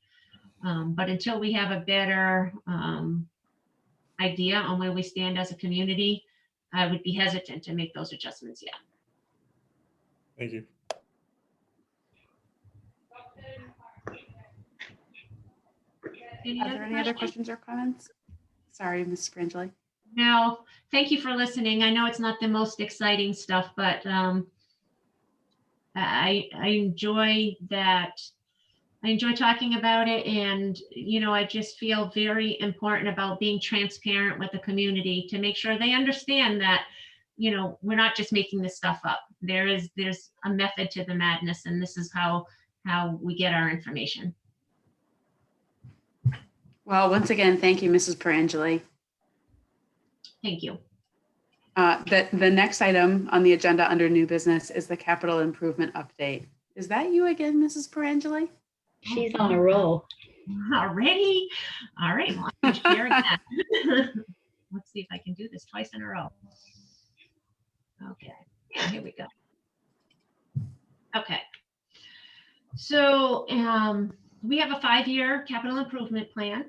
But until we have a better idea on where we stand as a community, I would be hesitant to make those adjustments yet. Thank you. Are there any other questions or comments? Sorry, Ms. Perangeli. No, thank you for listening. I know it's not the most exciting stuff, but I enjoy that. I enjoy talking about it, and I just feel very important about being transparent with the community to make sure they understand that we're not just making this stuff up. There's a method to the madness, and this is how we get our information. Well, once again, thank you, Mrs. Perangeli. Thank you. The next item on the agenda under new business is the capital improvement update. Is that you again, Mrs. Perangeli? She's on a roll. Already? All right, well, I'm sharing that. Let's see if I can do this twice in a row. Okay, yeah, here we go. Okay. So we have a 5-year capital improvement plan.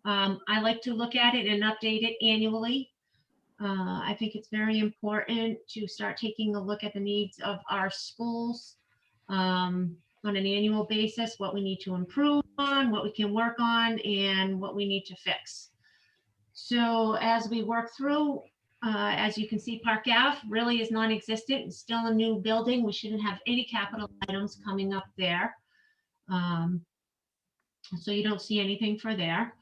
I like to look at it and update it annually. I think it's very important to start taking a look at the needs of our schools on an annual basis, what we need to improve on, what we can work on, and what we need to fix. So as we work through, as you can see, Park Ave really is non-existent. It's still a new building. We shouldn't have any capital items coming up there. So you don't see anything for there.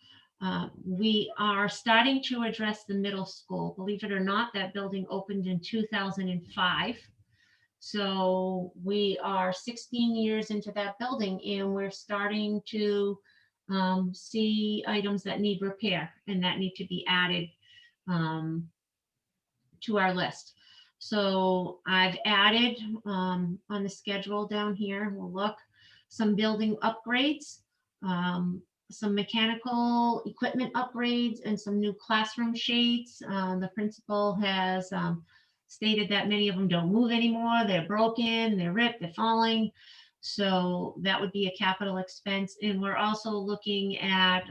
We are starting to address the middle school. Believe it or not, that building opened in 2005. So we are 16 years into that building, and we're starting to see items that need repair and that need to be added to our list. So I've added on the schedule down here, we'll look, some building upgrades, some mechanical equipment upgrades, and some new classroom shades. The principal has stated that many of them don't move anymore. They're broken, they're ripped, they're falling. So that would be a capital expense. And we're also looking at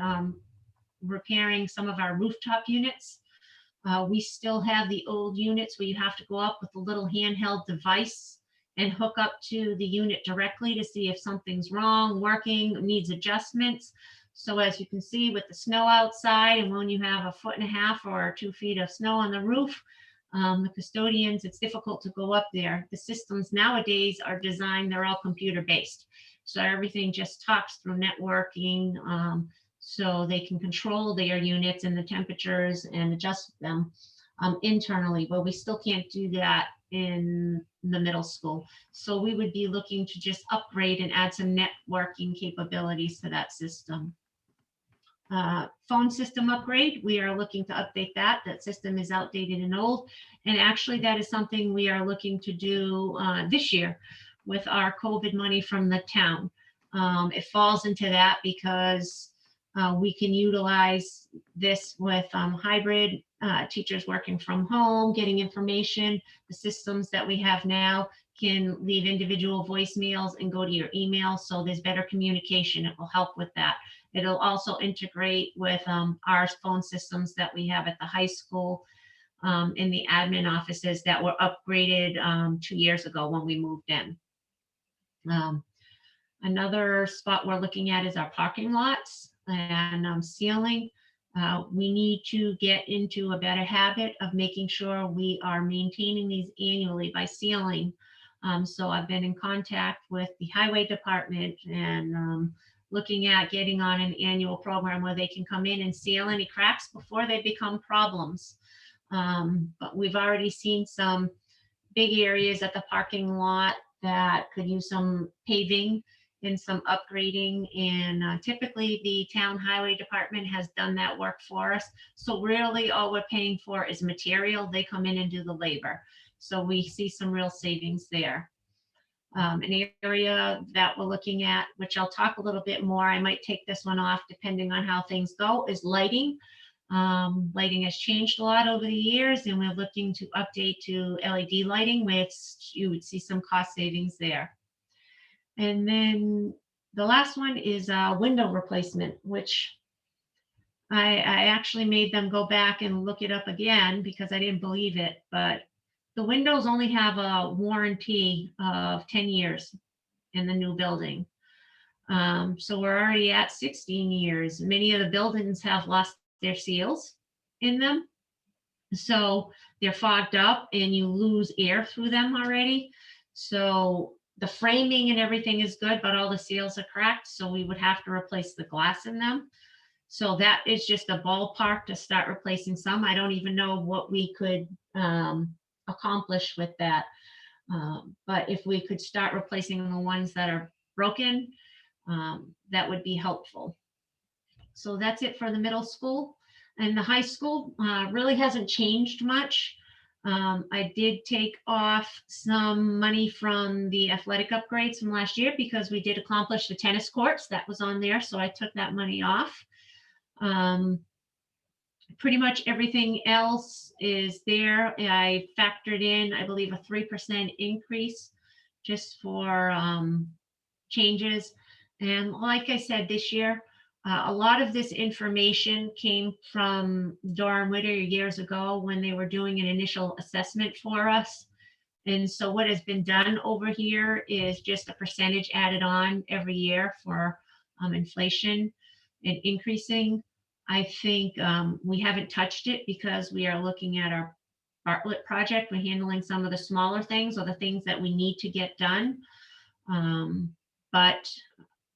repairing some of our rooftop units. We still have the old units where you have to go up with a little handheld device and hook up to the unit directly to see if something's wrong, working, needs adjustments. So as you can see with the snow outside, and when you have 1.5 feet or 2 feet of snow on the roof, the custodians, it's difficult to go up there. The systems nowadays are designed, they're all computer based. So everything just talks through networking, so they can control their units and the temperatures and adjust them internally, but we still can't do that in the middle school. So we would be looking to just upgrade and add some networking capabilities to that system. Phone system upgrade, we are looking to update that. That system is outdated and old. And actually that is something we are looking to do this year with our COVID money from the town. It falls into that because we can utilize this with hybrid teachers working from home, getting information. The systems that we have now can leave individual voicemails and go to your email. So there's better communication. It will help with that. It'll also integrate with our phone systems that we have at the high school in the admin offices that were upgraded 2 years ago when we moved in. Another spot we're looking at is our parking lots and sealing. We need to get into a better habit of making sure we are maintaining these annually by sealing. So I've been in contact with the highway department and looking at getting on an annual program where they can come in and seal any cracks before they become problems. But we've already seen some big areas at the parking lot that could use some paving and some upgrading, and typically the town highway department has done that work for us. So really all we're paying for is material. They come in and do the labor. So we see some real savings there. An area that we're looking at, which I'll talk a little bit more, I might take this one off depending on how things go, is lighting. Lighting has changed a lot over the years, and we're looking to update to LED lighting, which you would see some cost savings there. And then the last one is window replacement, which I actually made them go back and look it up again because I didn't believe it. But the windows only have a warranty of 10 years in the new building. So we're already at 16 years. Many of the buildings have lost their seals in them. So they're fogged up and you lose air through them already. So the framing and everything is good, but all the seals are cracked. So we would have to replace the glass in them. So that is just a ballpark to start replacing some. I don't even know what we could accomplish with that. But if we could start replacing the ones that are broken, that would be helpful. So that's it for the middle school. And the high school really hasn't changed much. I did take off some money from the athletic upgrades from last year because we did accomplish the tennis courts. That was on there, so I took that money off. Pretty much everything else is there. I factored in, I believe, a 3% increase just for changes. And like I said, this year, A lot of this information came from Dora and Whittier years ago when they were doing an initial assessment for us. And so what has been done over here is just a percentage added on every year for inflation and increasing. I think we haven't touched it because we are looking at our Bartlett project. We're handling some of the smaller things or the things that we need to get done. But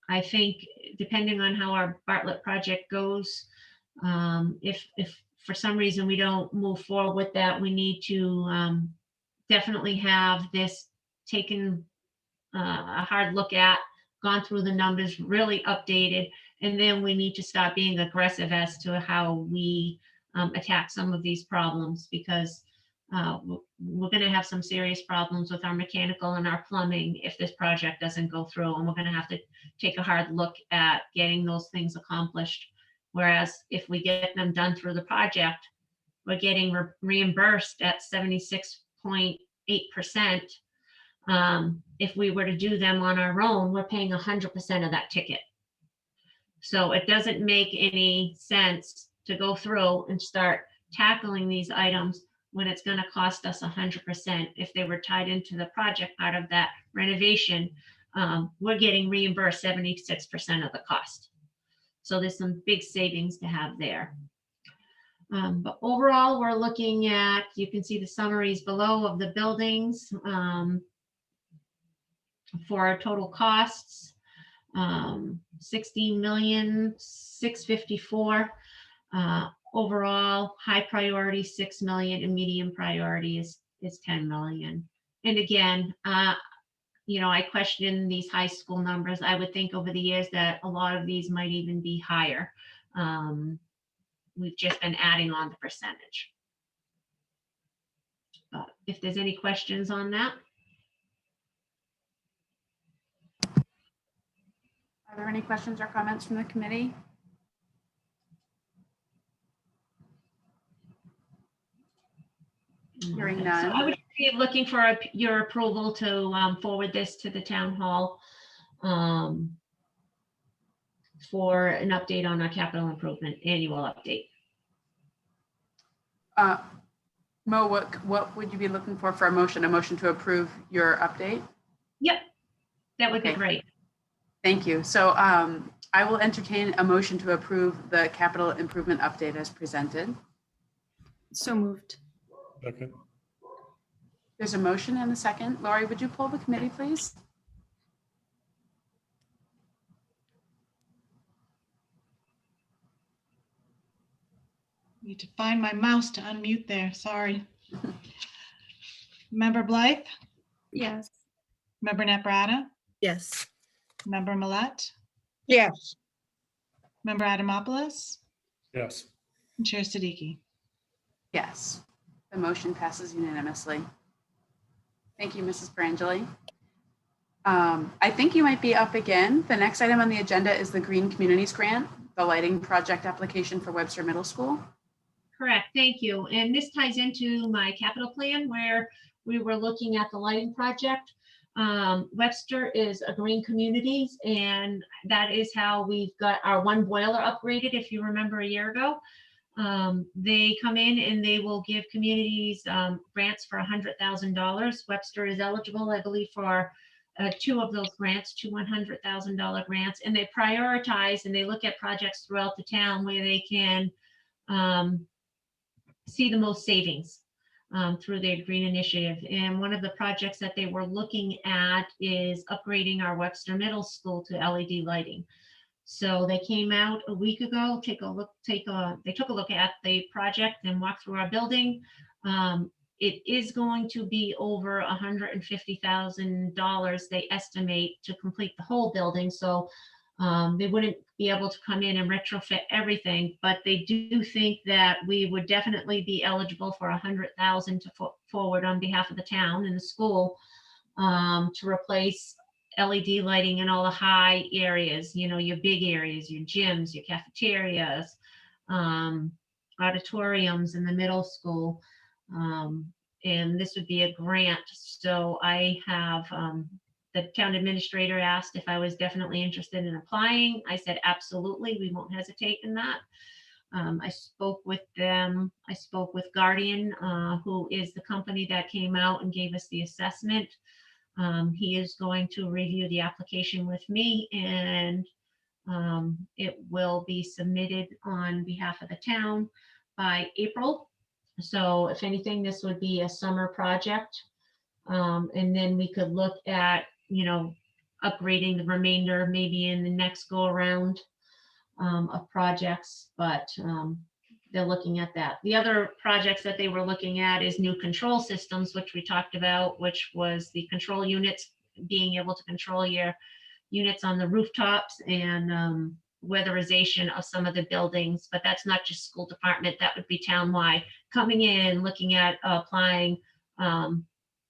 I think depending on how our Bartlett project goes, if for some reason we don't move forward with that, we need to definitely have this taken a hard look at, gone through the numbers, really updated, and then we need to start being aggressive as to how we attack some of these problems, because we're going to have some serious problems with our mechanical and our plumbing if this project doesn't go through, and we're going to have to take a hard look at getting those things accomplished. Whereas if we get them done through the project, we're getting reimbursed at 76.8%. If we were to do them on our own, we're paying 100% of that ticket. So it doesn't make any sense to go through and start tackling these items when it's going to cost us 100%. If they were tied into the project part of that renovation, we're getting reimbursed 76% of the cost. So there's some big savings to have there. But overall, we're looking at, you can see the summaries below of the buildings for our total costs, 16,654,000. Overall, high priority 6 million and medium priority is 10 million. And again, you know, I question these high school numbers. I would think over the years that a lot of these might even be higher. We've just been adding on the percentage. But if there's any questions on that. Are there any questions or comments from the committee? Hearing none. So I would be looking for your approval to forward this to the town hall for an update on our capital improvement annual update. Mo, what would you be looking for a motion? A motion to approve your update? Yep, that would Okay. be great. Thank you. So I will entertain a motion to approve the capital improvement update as presented. So moved. Second. There's a motion and a second. Lori, would you poll the committee, please? Need to find my mouse to unmute there. Sorry. Member Blythe? Yes. Member Naprata? Yes. Member Millet? Yes. Member Adamopoulos? Yes. And Chair Siddiqui? Yes. The motion passes unanimously. Thank you, Mrs. Perangeli. I think you might be up again. The next item on the agenda is the Green Communities Grant, the lighting project application for Webster Middle School. Correct, thank you. And this ties into my capital plan where we were looking at the lighting project. Webster is a green communities, and that is how we've got our one boiler upgraded, if you remember a year ago. They come in and they will give communities grants for $100,000. Webster is eligible, I believe, for 2 of those grants, 2 $100,000 grants, and they prioritize and they look at projects throughout the town where they can see the most savings through their green initiative. And one of the projects that they were looking at is upgrading our Webster Middle School to LED lighting. So they came out a week ago, they took a look at the project and walked through our building. It is going to be over $150,000, they estimate, to complete the whole building. So they wouldn't be able to come in and retrofit everything, but they do think that we would definitely be eligible for $100,000 to forward on behalf of the town and the school to replace LED lighting in all the high areas, you know, your big areas, your gyms, your cafeterias, auditoriums in the middle school. And this would be a grant. So I have the town administrator asked if I was definitely interested in applying. I said, absolutely, we won't hesitate in that. I spoke with them. I spoke with Guardian, who is the company that came out and gave us the assessment. He is going to review the application with me, and it will be submitted on behalf of the town by April. So if anything, this would be a summer project. And then we could look at, upgrading the remainder maybe in the next go around of projects, but they're looking at that. The other projects that they were looking at is new control systems, which we talked about, which was the control units, being able to control your units on the rooftops, and weatherization of some of the buildings. But that's not just school department, that would be townwide, coming in, looking at applying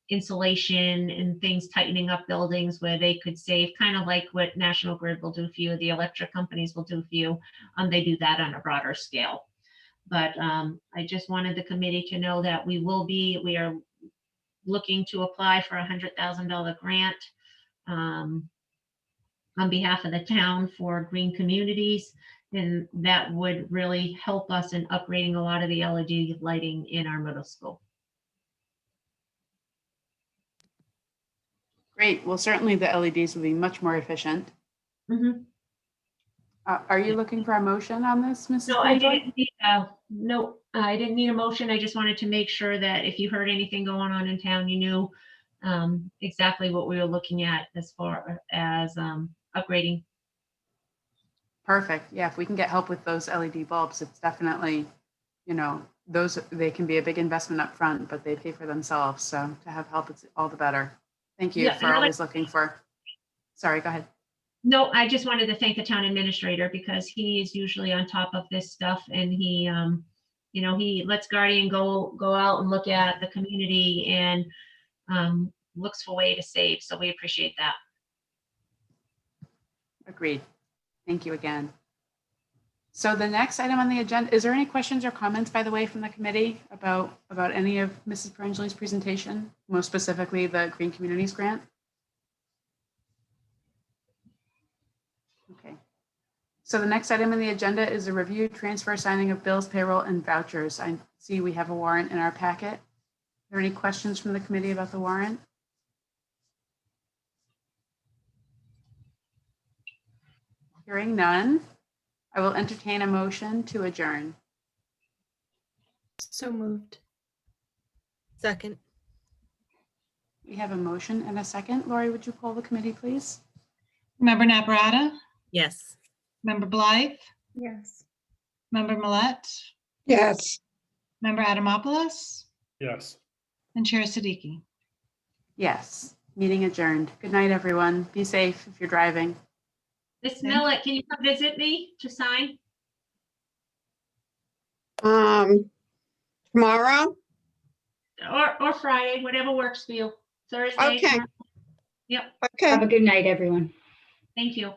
insulation and things, tightening up buildings where they could save, kind of like what National Grid will do for you, the electric companies will do for you. They do that on a broader scale. But I just wanted the committee to know that we are looking to apply for a $100,000 grant on behalf of the town for green communities. And that would really help us in upgrading a lot of the LED lighting in our middle school. Great. Well, certainly the LEDs will be much more efficient. Are you looking for a motion on this, Mrs. No, I Greenjoy? didn't need, no, I didn't need a motion. I just wanted to make sure that if you heard anything going on in town, you knew exactly what we were looking at as far as upgrading. Perfect. Yeah, if we can get help with those LED bulbs, it's definitely, those, they can be a big investment up front, but they pay for themselves. So to have help, it's all the better. Thank you Yeah, for and I always looking for, sorry, go ahead. No, I just wanted to thank the town administrator because he is usually on top of this stuff, and he, he lets Guardian go out and look at the community and looks for a way to save. So we appreciate that. Agreed. Thank you again. So the next item on the agenda, is there any questions or comments, by the way, from the committee about any of Mrs. Perangeli's presentation, most specifically the Green Communities Grant? Okay. So the next item on the agenda is a review, transfer, signing of bills, payroll, and vouchers. I see we have a warrant in our packet. Are there any questions from the committee about the warrant? Hearing none, I will entertain a motion to adjourn. So moved. Second. We have a motion and a second. Lori, would you poll the committee, please? Member Naprata, Yes. Member Blythe, Yes. Member Millet, Yes. Member Adamopoulos, Yes. and Chair Siddiqui. Yes, meeting adjourned. Good night, everyone. Be safe if you're driving. Miss Millet, can you come visit me to sign? Tomorrow? Or Friday, whatever works for you. Thursday. Okay. tomorrow. Yep, Okay. Have a good night, everyone. thank you.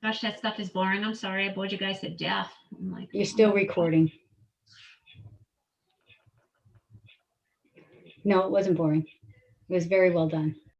Gosh, that stuff is boring. I'm sorry, I bored you guys to death. I'm like, You're still recording. No, it wasn't boring. It was very well done.